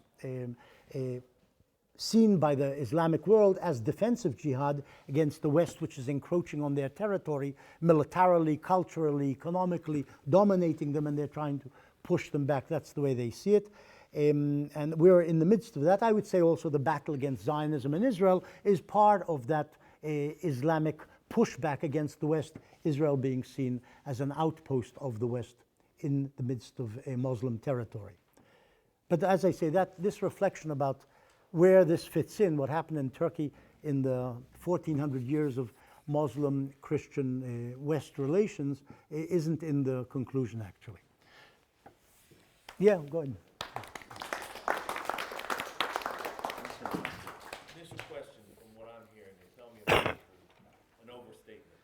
seen by the Islamic world as defensive jihad against the West, which is encroaching on their territory, militarily, culturally, economically, dominating them, and they're trying to push them back. That's the way they see it. And we're in the midst of that. I would say also the battle against Zionism in Israel is part of that Islamic pushback against the West, Israel being seen as an outpost of the West in the midst of a Muslim territory. But as I say, that this reflection about where this fits in, what happened in Turkey in the 1400 years of Muslim-Christian West relations, isn't in the conclusion, actually. Yeah, go ahead. Initial question from what I'm hearing, and tell me if it's an overstatement.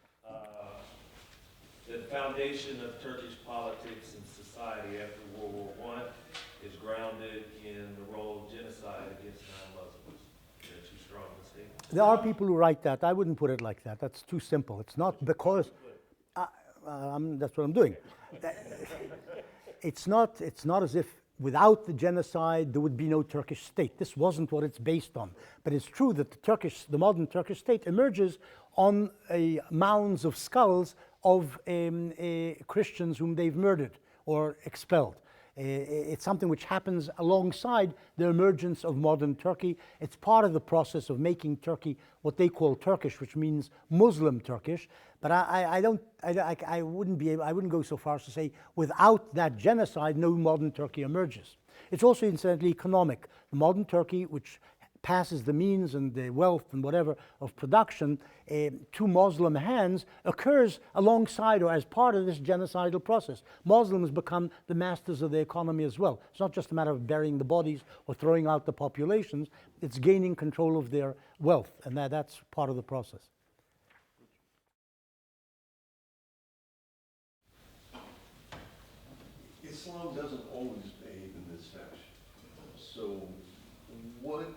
The foundation of Turkish politics and society after World War I is grounded in the role of genocide against non-Muslims. Is that too strong a statement? There are people who write that. I wouldn't put it like that. That's too simple. It's not because that's what I'm doing. It's not as if without the genocide there would be no Turkish state. This wasn't what it's based on. But it's true that the modern Turkish state emerges on mounds of skulls of Christians whom they've murdered or expelled. It's something which happens alongside the emergence of modern Turkey. It's part of the process of making Turkey what they call Turkish, which means Muslim Turkish. But I wouldn't go so far as to say without that genocide, no modern Turkey emerges. It's also incidentally economic. The modern Turkey, which passes the means and the wealth and whatever of production to Muslim hands, occurs alongside or as part of this genocidal process. Muslims become the masters of the economy as well. It's not just a matter of burying the bodies or throwing out the populations. It's gaining control of their wealth, and that's part of the process. Is Islam doesn't always behave in this fashion. So what,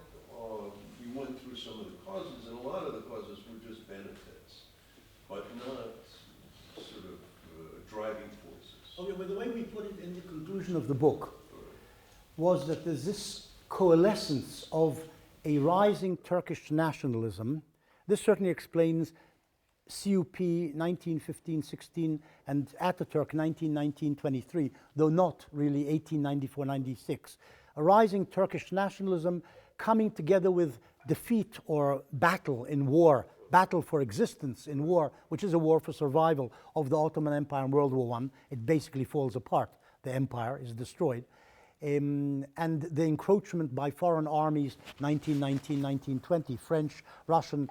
you went through some of the causes, and a lot of the causes were just benefits, but not sort of driving forces. Okay, but the way we put it in the conclusion of the book was that there's this coalescence of a rising Turkish nationalism. This certainly explains CUP 1915-16 and Ataturk 1919-23, though not really 1894-96. A rising Turkish nationalism coming together with defeat or battle in war, battle for existence in war, which is a war for survival of the Ottoman Empire in World War I. It basically falls apart. The empire is destroyed. And the encroachment by foreign armies, 1919, 1920, French, Russian,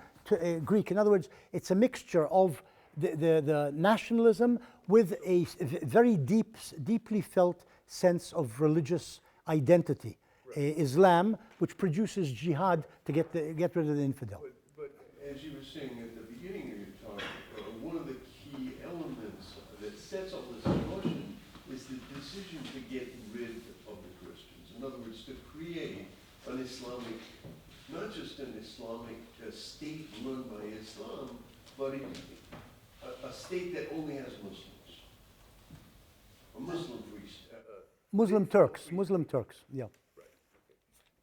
Greek. In other words, it's a mixture of the nationalism with a very deeply felt sense of religious identity. Islam, which produces jihad to get rid of the infidel. But as you were saying at the beginning of your talk, one of the key elements that sets all this in motion is the decision to get rid of the Christians. In other words, to create an Islamic, not just an Islamic state run by Islam, but a state that only has Muslims. A Muslim free state. Muslim Turks, yeah. Right.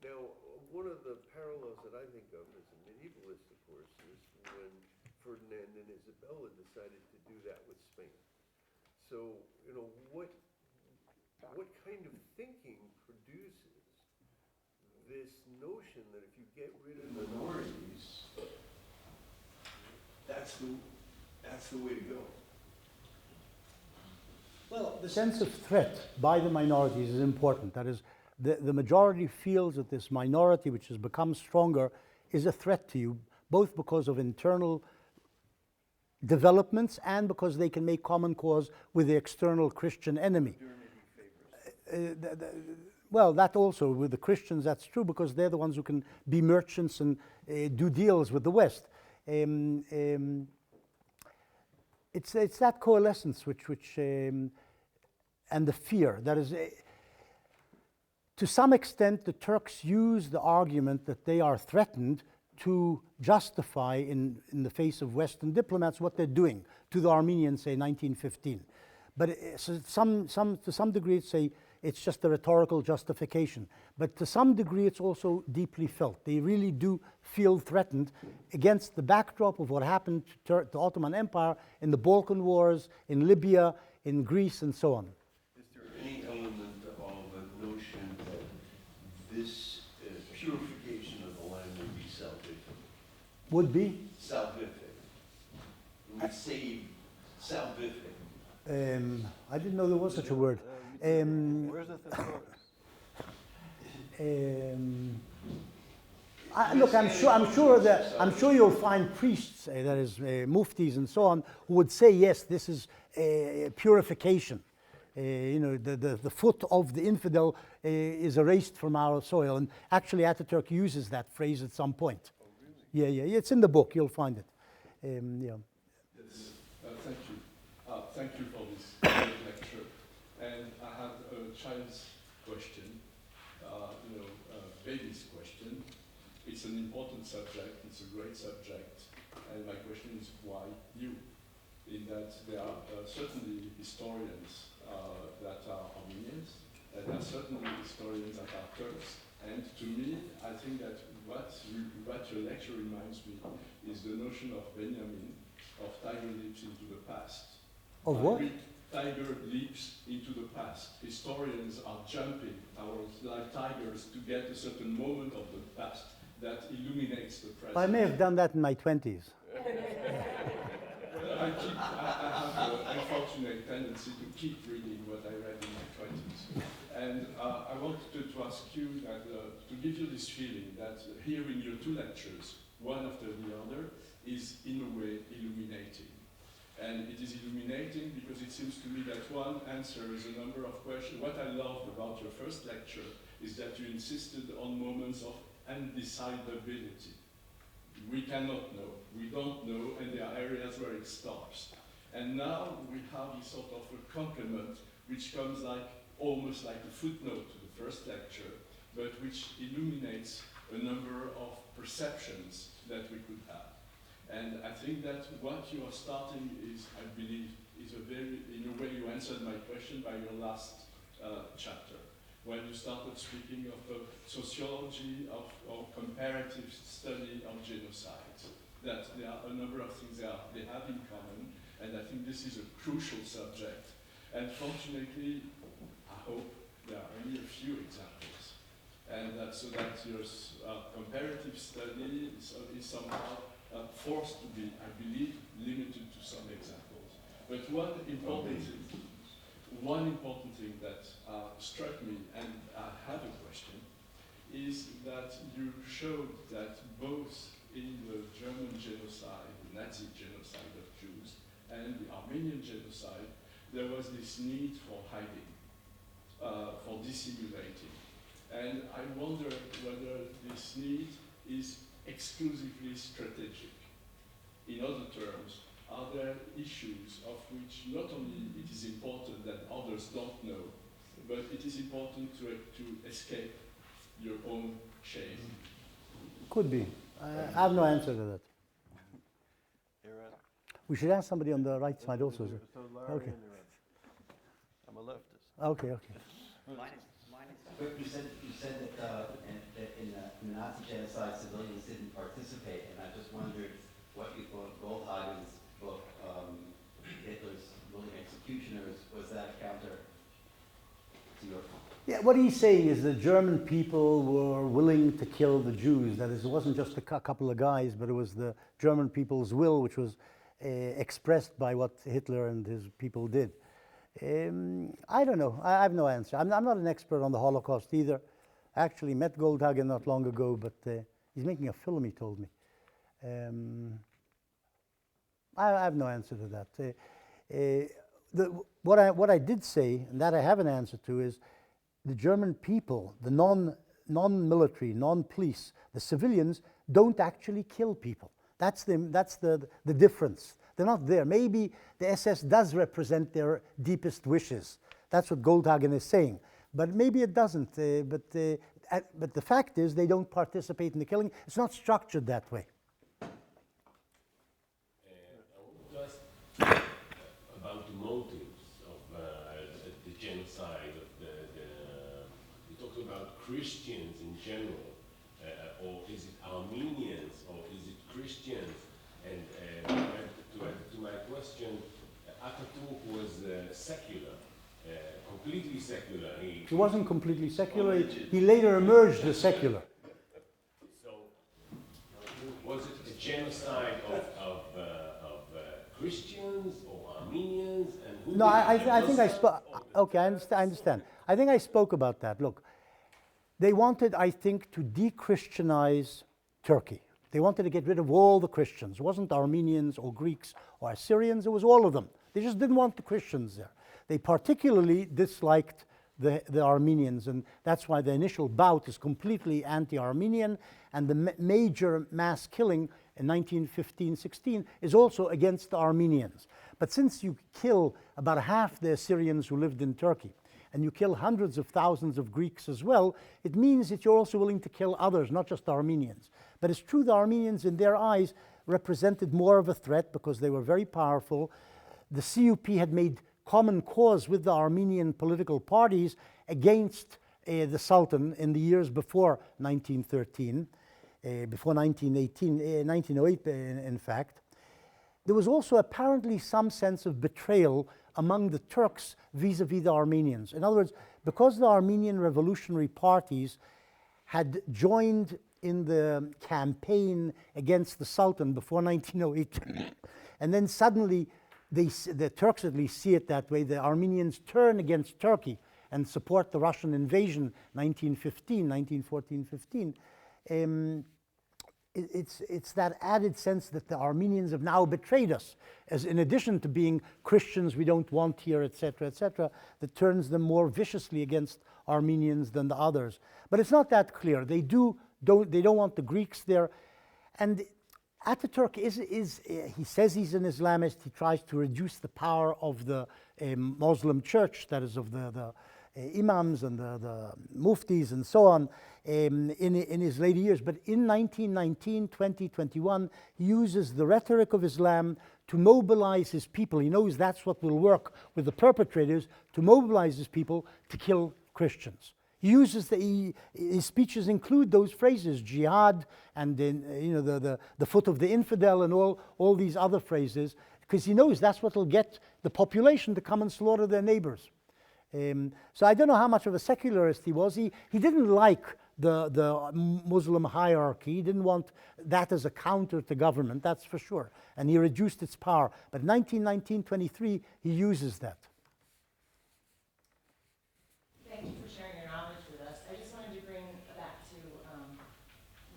Now, one of the parallels that I think of as a medievalist, of course, is when Ferdinand and Isabella decided to do that with Spain. So, you know, what kind of thinking produces this notion that if you get rid of minorities, that's the way to go? Well, the sense of threat by the minorities is important. That is, the majority feels that this minority, which has become stronger, is a threat to you, both because of internal developments and because they can make common cause with the external Christian enemy. Well, that also, with the Christians, that's true, because they're the ones who can be merchants and do deals with the West. It's that coalescence and the fear. That is, to some extent, the Turks use the argument that they are threatened to justify, in the face of Western diplomats, what they're doing to the Armenians, say, 1915. But to some degree, it's just a rhetorical justification. But to some degree, it's also deeply felt. They really do feel threatened against the backdrop of what happened to the Ottoman Empire in the Balkan Wars, in Libya, in Greece, and so on. Is there any element of a notion that this purification of the land would be salvific? Would be? Salvific. We save salvific. I didn't know there was such a word. Where's the thesaurus? Look, I'm sure you'll find priests, that is, muftis and so on, who would say, yes, this is purification. You know, the foot of the infidel is erased from our soil. And actually, Ataturk uses that phrase at some point. Oh, really? Yeah, it's in the book. You'll find it. Yeah. Yes, thank you. Thank you for this great lecture. And I have a child's question, baby's question. It's an important subject, it's a great subject, and my question is why you? In that there are certainly historians that are Armenians, and there are certainly historians that are Turks, and to me, I think that what your lecture reminds me is the notion of Benjamin, of tiger leaps into the past. Of what? Tiger leaps into the past. Historians are jumping like tigers to get a certain moment of the past that illuminates the present. I may have done that in my 20s. I have an unfortunate tendency to keep reading what I read in my 20s. And I wanted to ask you that, to give you this feeling that hearing your two lectures, one after the other, is in a way illuminating. And it is illuminating because it seems to me that one answers a number of questions. What I loved about your first lecture is that you insisted on moments of undecidability. We cannot know, we don't know, and there are areas where it stops. And now we have this sort of a complement which comes like almost like a footnote to the first lecture, but which illuminates a number of perceptions that we could have. And I think that what you are starting is, I believe, is a very, in a way you answered my question by your last chapter, when you started speaking of the sociology of or comparative study of genocides, that there are a number of things they have in common, and I think this is a crucial subject. And fortunately, I hope there are only a few examples, and so that your comparative study is somehow forced to be, I believe, limited to some examples. But one important thing that struck me, and I have a question, is that you showed that both in the German genocide, the Nazi genocide of Jews, and the Armenian genocide, there was this need for hiding, for dissimulating. And I wonder whether this need is exclusively strategic. In other terms, are there issues of which not only it is important that others don't know, but it is important to escape your own shame? Could be. I have no answer to that. We should ask somebody on the right side also. So Larry Okay. and the rest. I'm a leftist. Okay, okay. But you said that in the Nazi genocide, civilians didn't participate, and I just wondered what you thought Goldhagen's book, Hitler's Willing Executioners, was that counter to your point? Yeah, what he's saying is the German people were willing to kill the Jews. That is, it wasn't just a couple of guys, but it was the German people's will, which was expressed by what Hitler and his people did. I don't know. I have no answer. I'm not an expert on the Holocaust either. I actually met Goldhagen not long ago, but he's making a film, he told me. I have no answer to that. What I did say, and that I have an answer to, is the German people, the non-military, non-police, the civilians don't actually kill people. That's the difference. They're not there. Maybe the SS does represent their deepest wishes. That's what Goldhagen is saying. But maybe it doesn't. But the fact is they don't participate in the killing. It's not structured that way. I want to ask about the motives of the genocide. You talked about Christians in general, or is it Armenians, or is it Christians? And to my question, Atatürk was secular, completely secular. He wasn't completely secular. He later emerged as secular. So, was it a genocide of Christians or Armenians? And who No, did it? I think I spoke. Okay, I understand. I think I spoke about that. Look, they wanted, I think, to de-Christianize Turkey. They wanted to get rid of all the Christians. It wasn't Armenians or Greeks or Assyrians, it was all of them. They just didn't want the Christians there. They particularly disliked the Armenians, and that's why the initial bout is completely anti-Armenian, and the major mass killing in 1915-16 is also against the Armenians. But since you kill about half the Assyrians who lived in Turkey, and you kill hundreds of thousands of Greeks as well, it means that you're also willing to kill others, not just the Armenians. But it's true the Armenians, in their eyes, represented more of a threat because they were very powerful. The CUP had made common cause with the Armenian political parties against the Sultan in the years before 1913, before 1918, 1908 in fact. There was also apparently some sense of betrayal among the Turks vis-a-vis the Armenians. In other words, because the Armenian revolutionary parties had joined in the campaign against the Sultan before 1908, and then suddenly the Turks at least see it that way, the Armenians turn against Turkey and support the Russian invasion 1914-15. It's that added sense that the Armenians have now betrayed us, as in addition to being Christians we don't want here, etc., that turns them more viciously against Armenians than the others. But it's not that clear. They don't want the Greeks there. And Ataturk he says he's an Islamist. He tries to reduce the power of the Muslim church, that is of the imams and the muftis and so on in his later years. But in 1919, 2021, he uses the rhetoric of Islam to mobilize his people. He knows that's what will work with the perpetrators, to mobilize his people to kill Christians. He uses his speeches include those phrases, jihad, and the foot of the infidel, and all these other phrases, because he knows that's what will get the population to come and slaughter their neighbors. So I don't know how much of a secularist he was. He didn't like the Muslim hierarchy. He didn't want that as a counter to government, that's for sure. And he reduced its power. But 1923, he uses that. Thank you for sharing your knowledge with us. I just wanted to bring back to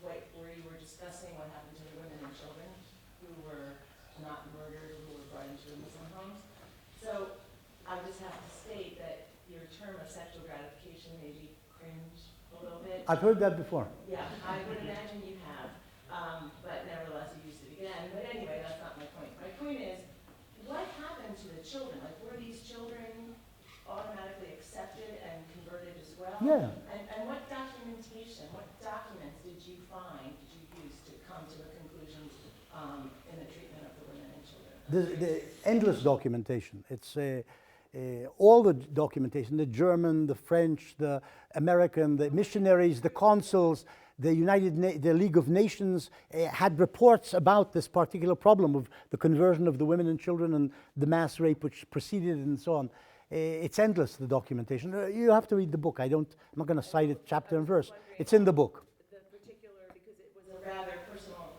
where you were discussing what happened to the women and children who were not murdered, who were brought into the Muslim homes. So I just have to state that your term of sexual gratification made me cringe a little bit. I've heard that before. Yeah, I would imagine you have, but nevertheless you used it again. But anyway, that's not my point. My point is, what happened to the children? Like, were these children automatically accepted and converted as well? Yeah. And what documentation, what documents did you find, did you use to come to the conclusions in the treatment of the women and children? The endless documentation. It's all the documentation, the German, the French, the American, the missionaries, the consuls, the the League of Nations had reports about this particular problem of the conversion of the women and children and the mass rape which preceded it and so on. It's endless, the documentation. You have to read the book. I'm not going to cite it chapter and verse. It's in the book. The particular, because it was a rather personal,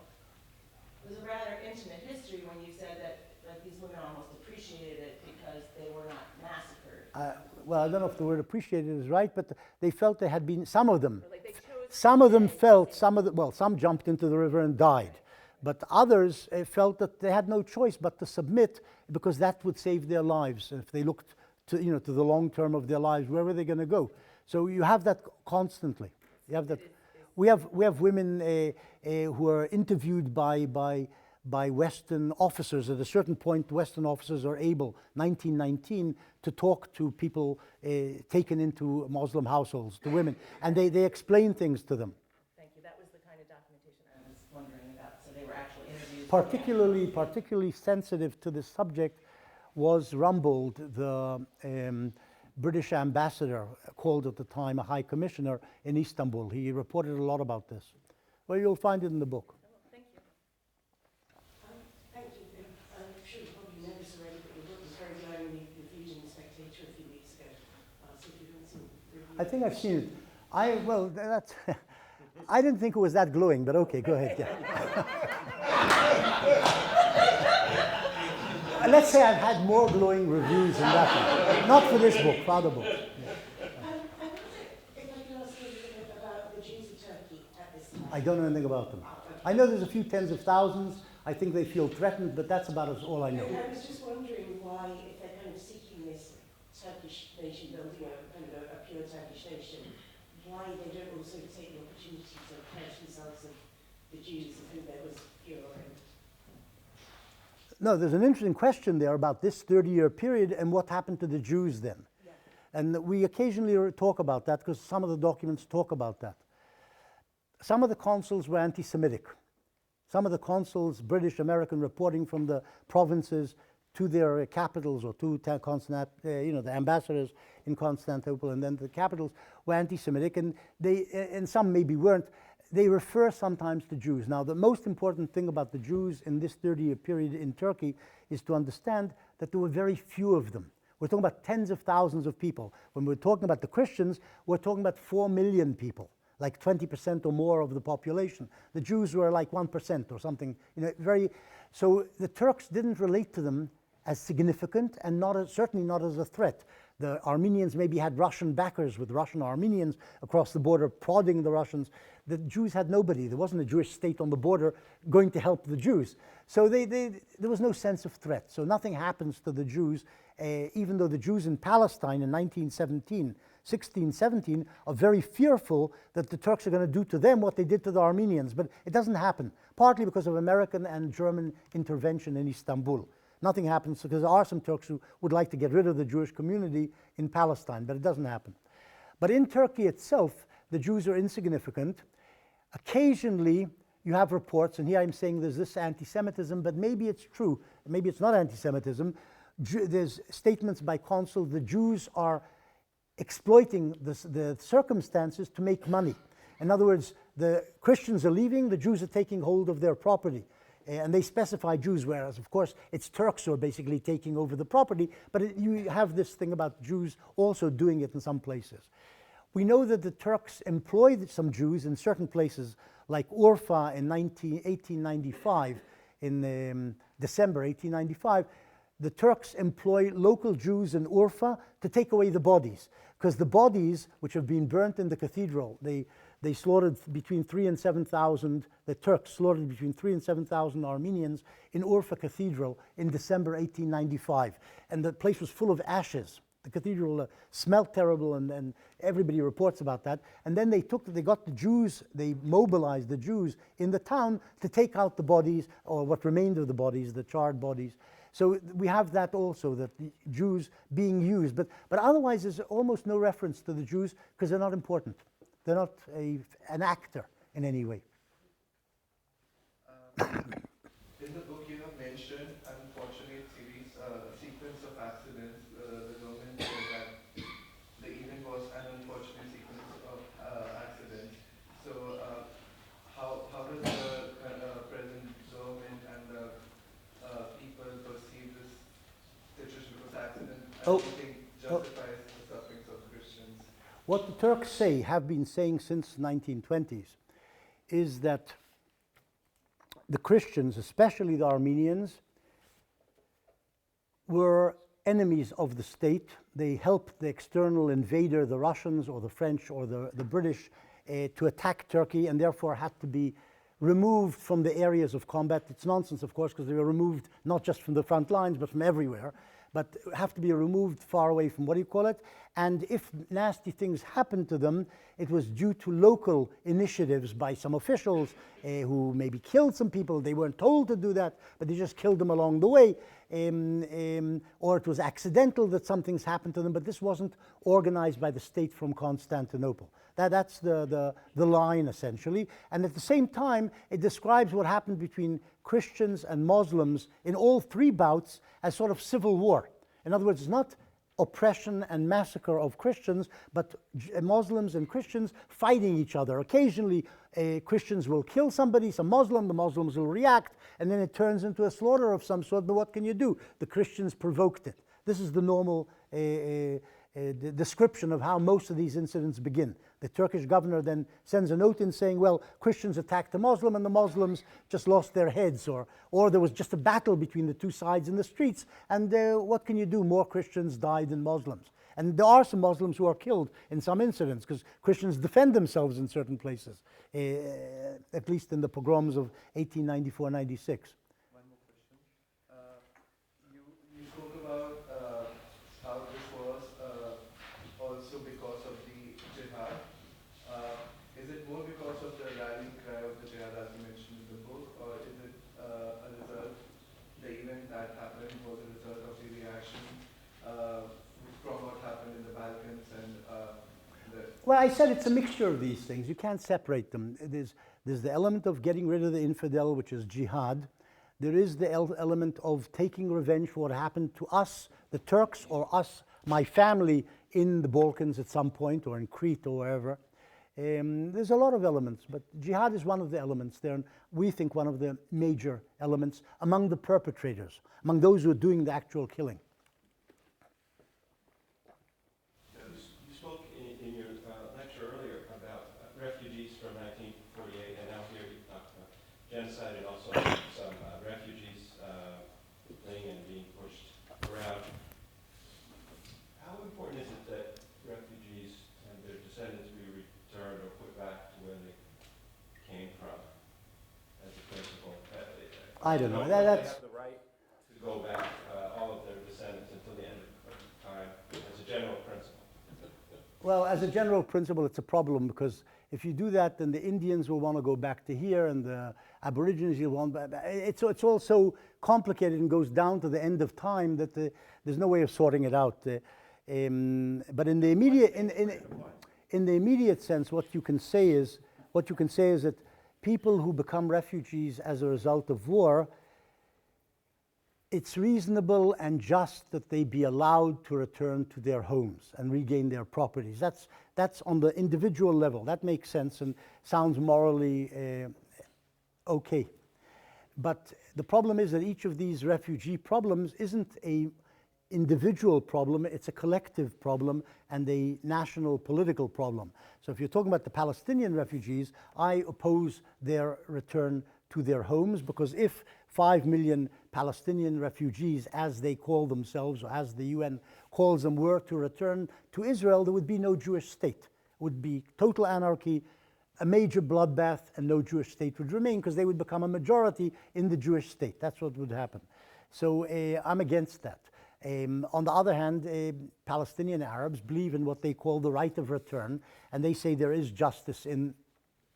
it was a rather intimate history when you said that these women almost appreciated it because they were not massacred. Well, I don't know if the word appreciated is right, but they felt they had been, some of them felt, some jumped into the river and died. But others felt that they had no choice but to submit because that would save their lives. If they looked to the long term of their lives, where were they going to go? So you have that constantly. You have that. We have women who are interviewed by Western officers. At a certain point, Western officers are able, 1919, to talk to people taken into Muslim households, to women, and they explain things to them. Thank you. That was the kind of documentation I was wondering about. So they were actual interviews. Particularly sensitive to this subject was Rumbold, the British ambassador, called at the time a high commissioner in Istanbul. He reported a lot about this. Well, you'll find it in the book. Thank you. Thank you. I'm sure you probably know this already, but your book was very glowing in the Fusion Spectator a few weeks ago. So if you haven't seen reviews. I think I've seen it. I didn't think it was that glowing, but okay, go ahead. Yeah. Let's say I've had more glowing reviews than that one. Not for this book, for other books. Yeah. I wonder if I could ask you a little bit about the Jews of Turkey at this time. I don't know anything about them. I know there's a few tens of thousands. I think they feel threatened, but that's about all I know. And I was just wondering why, if they're kind of seeking this Turkish nation building, kind of a pure Turkish nation, why they don't also take the opportunity to purge themselves of the Jews of whom there was pure. No, there's an interesting question there about this 30-year period and what happened to the Jews then. Yeah. And we occasionally talk about that because some of the documents talk about that. Some of the consuls were anti-Semitic. Some of the consuls, British, American, reporting from the provinces to their capitals or to the ambassadors in Constantinople and then the capitals were anti-Semitic, and some maybe weren't. They refer sometimes to Jews. Now, the most important thing about the Jews in this 30-year period in Turkey is to understand that there were very few of them. We're talking about tens of thousands of people. When we're talking about the Christians, we're talking about 4 million people, like 20% or more of the population. The Jews were like 1% or something. So the Turks didn't relate to them as significant and certainly not as a threat. The Armenians maybe had Russian backers with Russian Armenians across the border prodding the Russians. The Jews had nobody. There wasn't a Jewish state on the border going to help the Jews. So there was no sense of threat. So nothing happens to the Jews, even though the Jews in Palestine in 16, 17 are very fearful that the Turks are going to do to them what they did to the Armenians. But it doesn't happen, partly because of American and German intervention in Istanbul. Nothing happens because there are some Turks who would like to get rid of the Jewish community in Palestine, but it doesn't happen. But in Turkey itself, the Jews are insignificant. Occasionally, you have reports, and here I'm saying there's this anti-Semitism, but maybe it's true, maybe it's not anti-Semitism. There's statements by consuls, the Jews are exploiting the circumstances to make money. In other words, the Christians are leaving, the Jews are taking hold of their property. And they specify Jews, whereas, of course, it's Turks who are basically taking over the property, but you have this thing about Jews also doing it in some places. We know that the Turks employed some Jews in certain places, like Urfa in 1895, in December 1895. The Turks employ local Jews in Urfa to take away the bodies, because the bodies which have been burnt in the cathedral, they slaughtered between 3,000 and 7,000, the Turks slaughtered between 3,000 and 7,000 Armenians in Urfa Cathedral in December 1895. And the place was full of ashes. The cathedral smelled terrible, and everybody reports about that. And then they got the Jews, they mobilized the Jews in the town to take out the bodies, or what remained of the bodies, the charred bodies. So we have that also, that the Jews being used. But otherwise, there's almost no reference to the Jews because they're not important. They're not an actor in any way. In the book, you have mentioned an unfortunate sequence of accidents. The government said that the event was an unfortunate sequence of accidents. So, how does the present government and the people perceive this situation? Because accident, I don't think, justifies the sufferings of Christians. What the Turks say, have been saying since the 1920s, is that the Christians, especially the Armenians, were enemies of the state. They helped the external invader, the Russians or the French or the British, to attack Turkey, and therefore had to be removed from the areas of combat. It's nonsense, of course, because they were removed not just from the front lines, but from everywhere. But have to be removed far away from, what do you call it? And if nasty things happened to them, it was due to local initiatives by some officials who maybe killed some people. They weren't told to do that, but they just killed them along the way. Or it was accidental that some things happened to them, but this wasn't organized by the state from Constantinople. That's the line, essentially. And at the same time, it describes what happened between Christians and Muslims in all three bouts as sort of civil war. In other words, it's not oppression and massacre of Christians, but Muslims and Christians fighting each other. Occasionally, Christians will kill somebody, some Muslim, the Muslims will react, and then it turns into a slaughter of some sort, but what can you do? The Christians provoked it. This is the normal the description of how most of these incidents begin. The Turkish governor then sends a note in saying, well, Christians attacked a Muslim and the Muslims just lost their heads, or there was just a battle between the two sides in the streets, and what can you do? More Christians died than Muslims. And there are some Muslims who are killed in some incidents because Christians defend themselves in certain places, at least in the pogroms of 1894-96. One more question. You spoke about how this was also because of the jihad. Is it more because of the rallying cry of the jihad as you mentioned in the book, or is it a result, the event that happened was a result of the reaction from what happened in the Balkans and Well, I said it's a mixture of these things. You can't separate them. There's the element of getting rid of the infidel, which is jihad. There is the element of taking revenge for what happened to us, the Turks, or us, my family, in the Balkans at some point, or in Crete or wherever. There's a lot of elements, but jihad is one of the elements there, and we think one of the major elements among the perpetrators, among those who are doing the actual killing. You spoke in your lecture earlier about refugees from 1948, and now here you talk about genocide and also some refugees fleeing and being pushed around. How important is it that refugees and their descendants be returned or put back to where they came from as a principle? I don't know. They have the right to go back, all of their descendants, until the end of time, as a general principle. Well, as a general principle, it's a problem because if you do that, then the Indians will want to go back to here, and the Aborigines will want. It's all so complicated and goes down to the end of time that there's no way of sorting it out. But in the immediate in the immediate sense, what you can say is that people who become refugees as a result of war, it's reasonable and just that they be allowed to return to their homes and regain their properties. That's on the individual level. That makes sense and sounds morally okay. But the problem is that each of these refugee problems isn't a individual problem, it's a collective problem and a national political problem. So if you're talking about the Palestinian refugees, I oppose their return to their homes, because if 5 million Palestinian refugees, as they call themselves, or as the UN calls them, were to return to Israel, there would be no Jewish state. It would be total anarchy, a major bloodbath, and no Jewish state would remain, because they would become a majority in the Jewish state. That's what would happen. So I'm against that. On the other hand, Palestinian Arabs believe in what they call the right of return, and they say there is justice in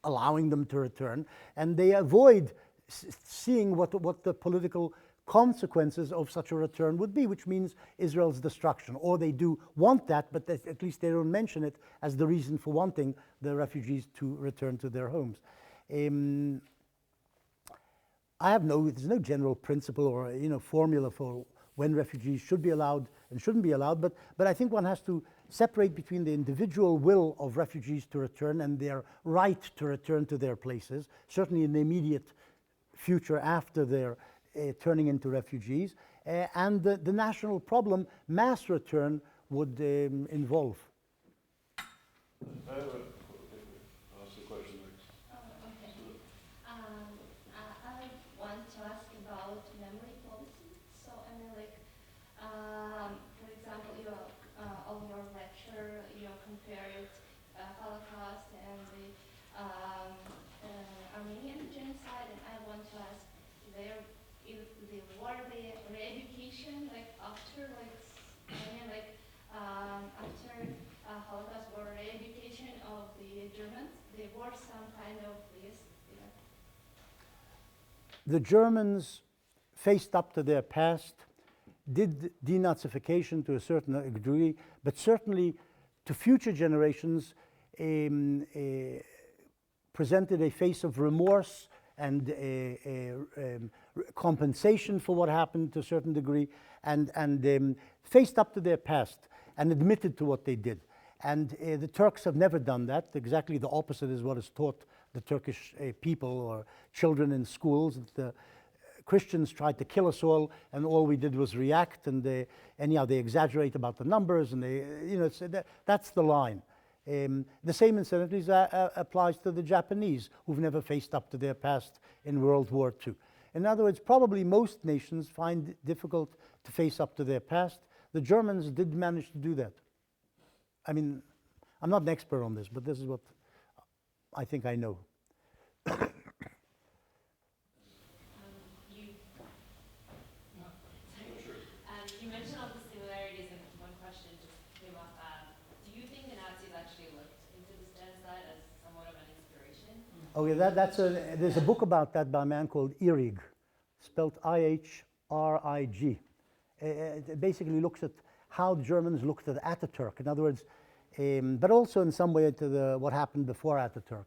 allowing them to return, and they avoid seeing what the political consequences of such a return would be, which means Israel's destruction. Or they do want that, but at least they don't mention it as the reason for wanting the refugees to return to their homes. There's no general principle or formula for when refugees should be allowed and shouldn't be allowed, but I think one has to separate between the individual will of refugees to return and their right to return to their places, certainly in the immediate future after their turning into refugees, and the national problem mass return would involve. Ask the question next. Okay. I want to ask about memory policy. So, I mean, like, for example, on your lecture, you compared Holocaust and the Armenian genocide, and I want to ask, were the re-education, like, after, like, after Holocaust, were re-education of the Germans? There were some kind of risk. The Germans faced up to their past, did denazification to a certain degree, but certainly to future generations presented a face of remorse and compensation for what happened to a certain degree, and faced up to their past and admitted to what they did. And the Turks have never done that. Exactly the opposite is what is taught the Turkish people or children in schools. The Christians tried to kill us all, and all we did was react. And they exaggerate about the numbers, and that's the line. The same, incidentally, applies to the Japanese, who've never faced up to their past in World War II. In other words, probably most nations find it difficult to face up to their past. The Germans did manage to do that. I mean, I'm not an expert on this, but this is what I think I know. You mentioned all the similarities, and one question just came up. Do you think the Nazis actually looked into this genocide as somewhat of an inspiration? Oh yeah, there's a book about that by a man called Ihrig, spelled I-H-R-I-G. It basically looks at how the Germans looked at Ataturk. In other words, but also in some way to what happened before Ataturk.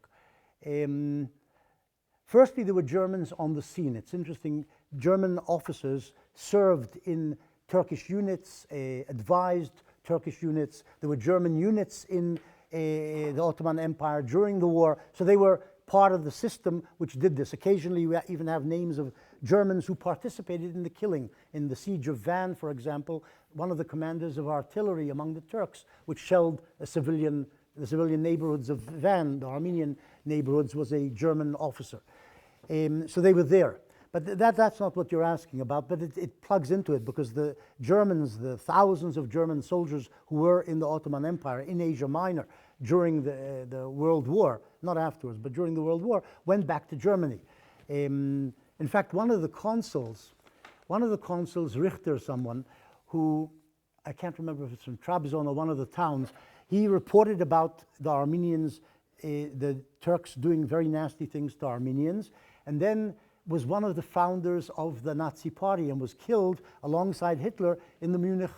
Firstly, there were Germans on the scene. It's interesting, German officers served in Turkish units, advised Turkish units. There were German units in the Ottoman Empire during the war. So they were part of the system which did this. Occasionally, we even have names of Germans who participated in the killing. In the siege of Van, for example, one of the commanders of artillery among the Turks, which shelled the civilian neighborhoods of Van, the Armenian neighborhoods, was a German officer. So they were there. But that's not what you're asking about, but it plugs into it, because the Germans, the thousands of German soldiers who were in the Ottoman Empire in Asia Minor during the World War, not afterwards, but during the World War, went back to Germany. In fact, one of the consuls, Richter someone, who, I can't remember if it's from Trabzon or one of the towns, He reported about the Armenians, the Turks doing very nasty things to Armenians, and then was one of the founders of the Nazi Party and was killed alongside Hitler in the Munich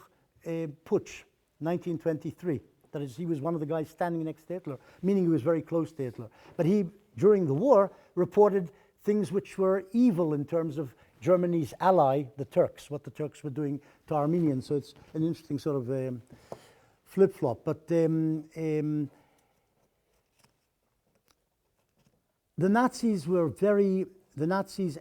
Putsch, 1923. That is, he was one of the guys standing next to Hitler, meaning he was very close to Hitler. But he, during the war, reported things which were evil in terms of Germany's ally, the Turks, what the Turks were doing to Armenians. So it's an interesting sort of flip-flop. But the Nazis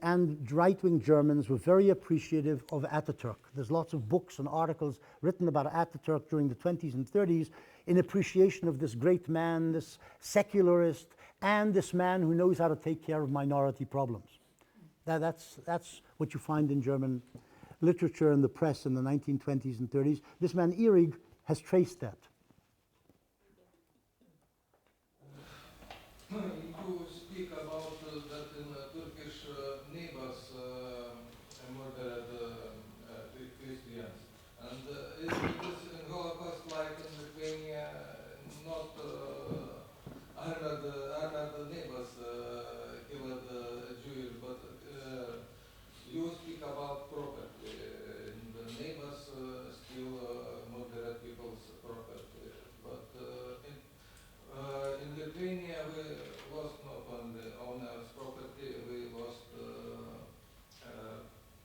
and right-wing Germans were very appreciative of Ataturk. There's lots of books and articles written about Ataturk during the 20s and 30s in appreciation of this great man, this secularist, and this man who knows how to take care of minority problems. That's what you find in German literature and the press in the 1920s and 30s. This man, Ihrig, has traced that. You speak about that in Turkish neighbors murdered Christians, and is this in Holocaust like in Lithuania? Not armed neighbors killed Jews, but you speak about property. And the neighbors still murdered people's property, but in Lithuania, we lost not only owners' property, we lost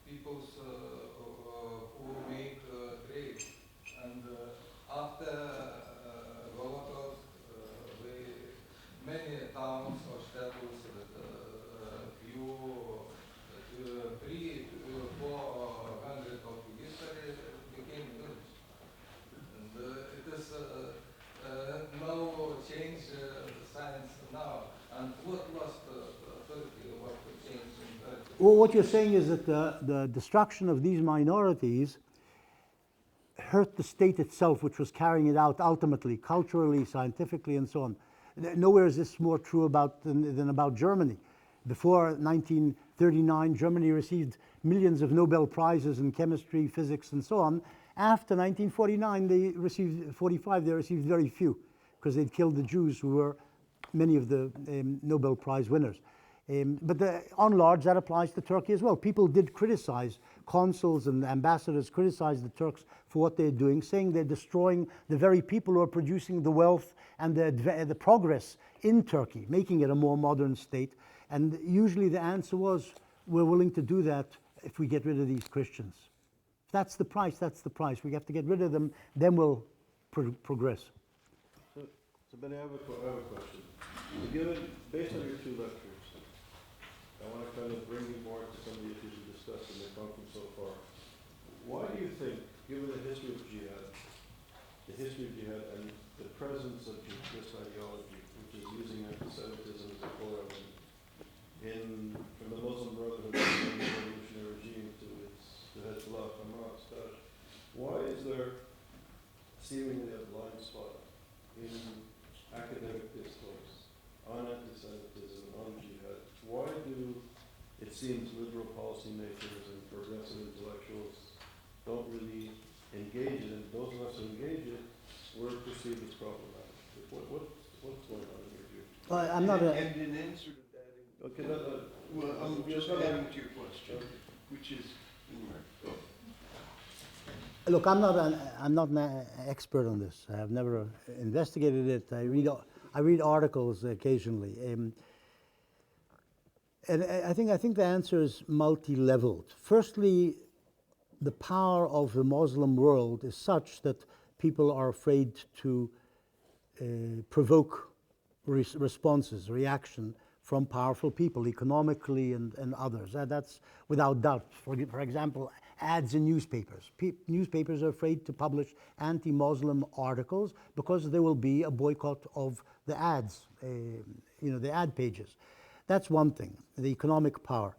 peoples who make trade. And after Holocaust, many towns or status with few 300 to 400 of history became village. And it is no change science now. And what lost Turkey, what changed in Turkey? Well, what you're saying is that the destruction of these minorities hurt the state itself, which was carrying it out ultimately, culturally, scientifically, and so on. Nowhere is this more true than about Germany. Before 1939, Germany received millions of Nobel Prizes in chemistry, physics, and so on. After 1949, they received very few, because they'd killed the Jews, who were many of the Nobel Prize winners. But on large, that applies to Turkey as well. People did criticize, consuls and ambassadors criticized the Turks for what they're doing, saying they're destroying the very people who are producing the wealth and the progress in Turkey, making it a more modern state. And usually the answer was, we're willing to do that if we get rid of these Christians. If that's the price, that's the price. We have to get rid of them, then we'll progress. So Ben, I have a question. Based on your two lectures, I want to kind of bring you more to some of the issues you discussed in the conference so far. Why do you think, given the history of jihad and the presence of this ideology, which is using anti-Semitism as a core element, from the Muslim Brotherhood to the revolutionary regime to Hezbollah, Hamas, Daesh, why is there seemingly a blind spot in academic discourse on anti-Semitism, on jihad? Why do, it seems, liberal policymakers and progressive intellectuals don't really engage it, and those of us who engage it, we're perceived as problematic? What's going on in your view? I'm not And in answer to that, Okay, well, I'm just adding to your question, which is, Look, I'm not an expert on this. I have never investigated it. I read articles occasionally, and I think the answer is multi-leveled. Firstly, the power of the Muslim world is such that people are afraid to provoke responses, reaction from powerful people, economically and others. That's without doubt. For example, ads in newspapers. Newspapers are afraid to publish anti-Muslim articles because there will be a boycott of the ads, the ad pages. That's one thing, the economic power.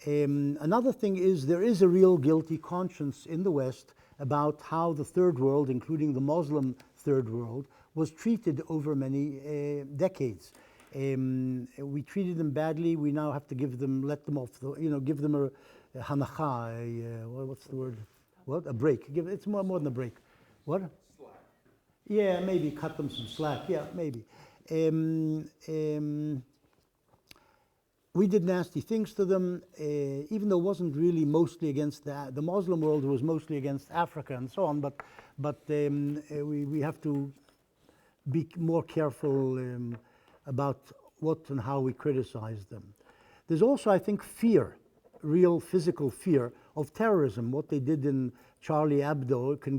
Another thing is there is a real guilty conscience in the West about how the third world, including the Muslim third world, was treated over many decades. We treated them badly. We now have to let them off, give them a hanacha, what's the word? What? A break. It's more than a break. What? Yeah, maybe cut them some slack. Yeah, maybe. Um, um, we did nasty things to them, even though it wasn't really mostly against the Muslim world. It was mostly against Africa and so on. But we have to be more careful about what and how we criticize them. There's also, I think, fear, real physical fear of terrorism. What they did in Charlie Hebdo can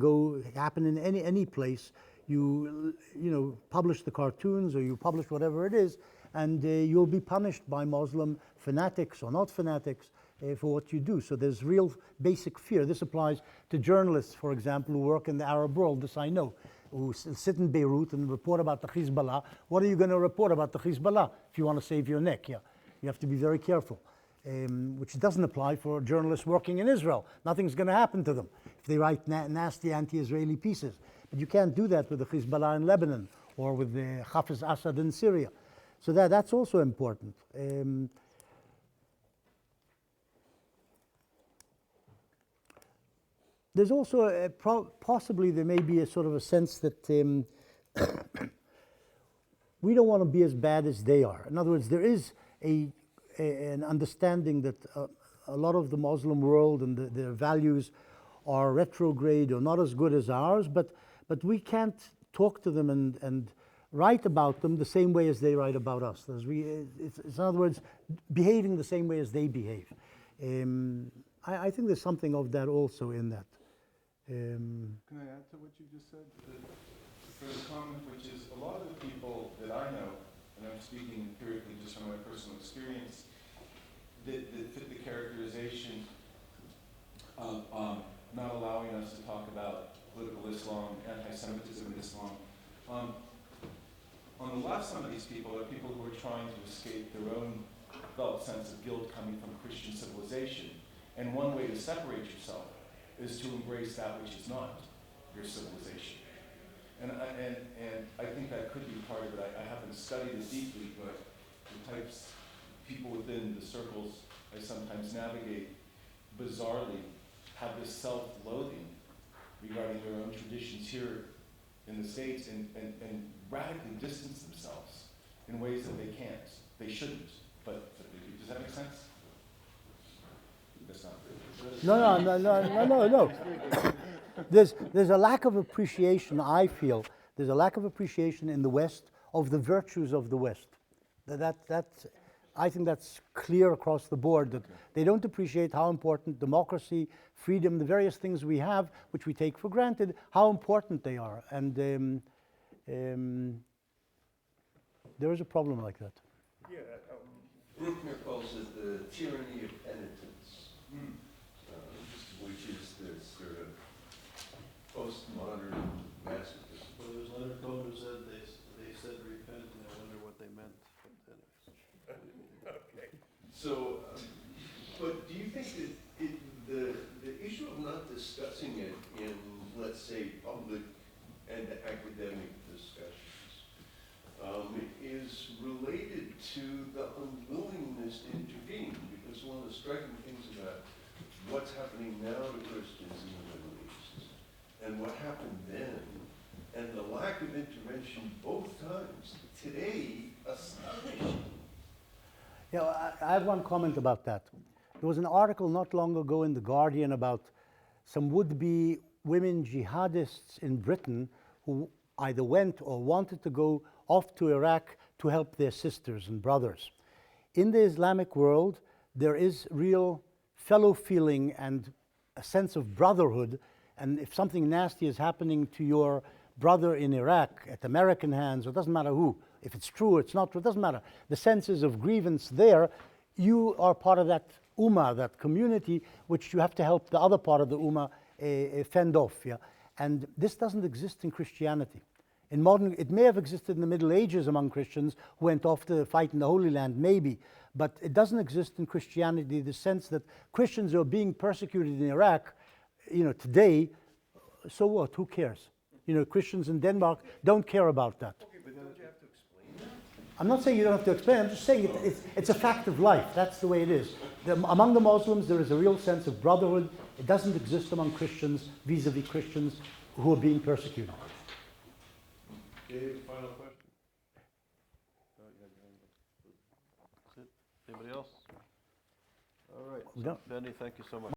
happen in any place. You know, publish the cartoons or you publish whatever it is, and you'll be punished by Muslim fanatics or not fanatics for what you do. So there's real basic fear. This applies to journalists, for example, who work in the Arab world. This I know, who sit in Beirut and report about the Hezbollah. What are you going to report about the Hezbollah if you want to save your neck? Yeah, you have to be very careful. Which doesn't apply for journalists working in Israel. Nothing's going to happen to them if they write nasty anti-Israeli pieces. But you can't do that with the Hezbollah in Lebanon or with the Hafiz Assad in Syria. So that's also important. There's also possibly there may be a sort of a sense that we don't want to be as bad as they are. In other words, there is an understanding that a lot of the Muslim world and their values are retrograde or not as good as ours, but we can't talk to them and write about them the same way as they write about us. It's in other words, behaving the same way as they behave. I think there's something of that also in that. Can I add to what you just said? For the comment, which is a lot of the people that I know, and I'm speaking empirically just from my personal experience, that fit the characterization of not allowing us to talk about political Islam, anti-Semitism in Islam. On the left, some of these people are people who are trying to escape their own felt sense of guilt coming from Christian civilization. And one way to separate yourself is to embrace that which is not your civilization. And I think that could be part of it. I haven't studied it deeply, but the types of people within the circles I sometimes navigate bizarrely have this self-loathing regarding their own traditions here in the States and radically distance themselves in ways that they can't. They shouldn't, but does that make sense? That's not really. No. There's a lack of appreciation, I feel. There's a lack of appreciation in the West of the virtues of the West. I think that's clear across the board, that they don't appreciate how important democracy, freedom, the various things we have, which we take for granted, how important they are. And there is a problem like that. Yeah, Bruckner calls it the tyranny of penitence, which is this sort of postmodern masochism. Well, there's Leonard Cohen who said they said repent, and I wonder what they meant. Okay. So, but do you think that the issue of not discussing it in, let's say, public and academic discussions is related to the unwillingness to intervene? Because one of the striking things about what's happening now to Christians in the Middle East and what happened then, and the lack of intervention both times, today, astonishing. Yeah, I have one comment about that. There was an article not long ago in The Guardian about some would-be women jihadists in Britain who either went or wanted to go off to Iraq to help their sisters and brothers. In the Islamic world, there is real fellow feeling and a sense of brotherhood, and if something nasty is happening to your brother in Iraq at American hands, or it doesn't matter who, if it's true or it's not true, it doesn't matter. The senses of grievance there, you are part of that ummah, that community, which you have to help the other part of the ummah fend off. Yeah? And this doesn't exist in Christianity. In modern, it may have existed in the Middle Ages among Christians who went off to fight in the Holy Land, maybe, but it doesn't exist in Christianity, the sense that Christians are being persecuted in Iraq, today, so what, who cares? Christians in Denmark don't care about that. Okay, but don't you have to explain that? I'm not saying you don't have to explain, I'm just saying it's a fact of life, that's the way it is. Among the Muslims, there is a real sense of brotherhood. It doesn't exist among Christians, vis-a-vis Christians who are being persecuted. Dave, final question? Oh, you had your hand up. That's it? Anybody else? All right. No. Benny, thank you so much.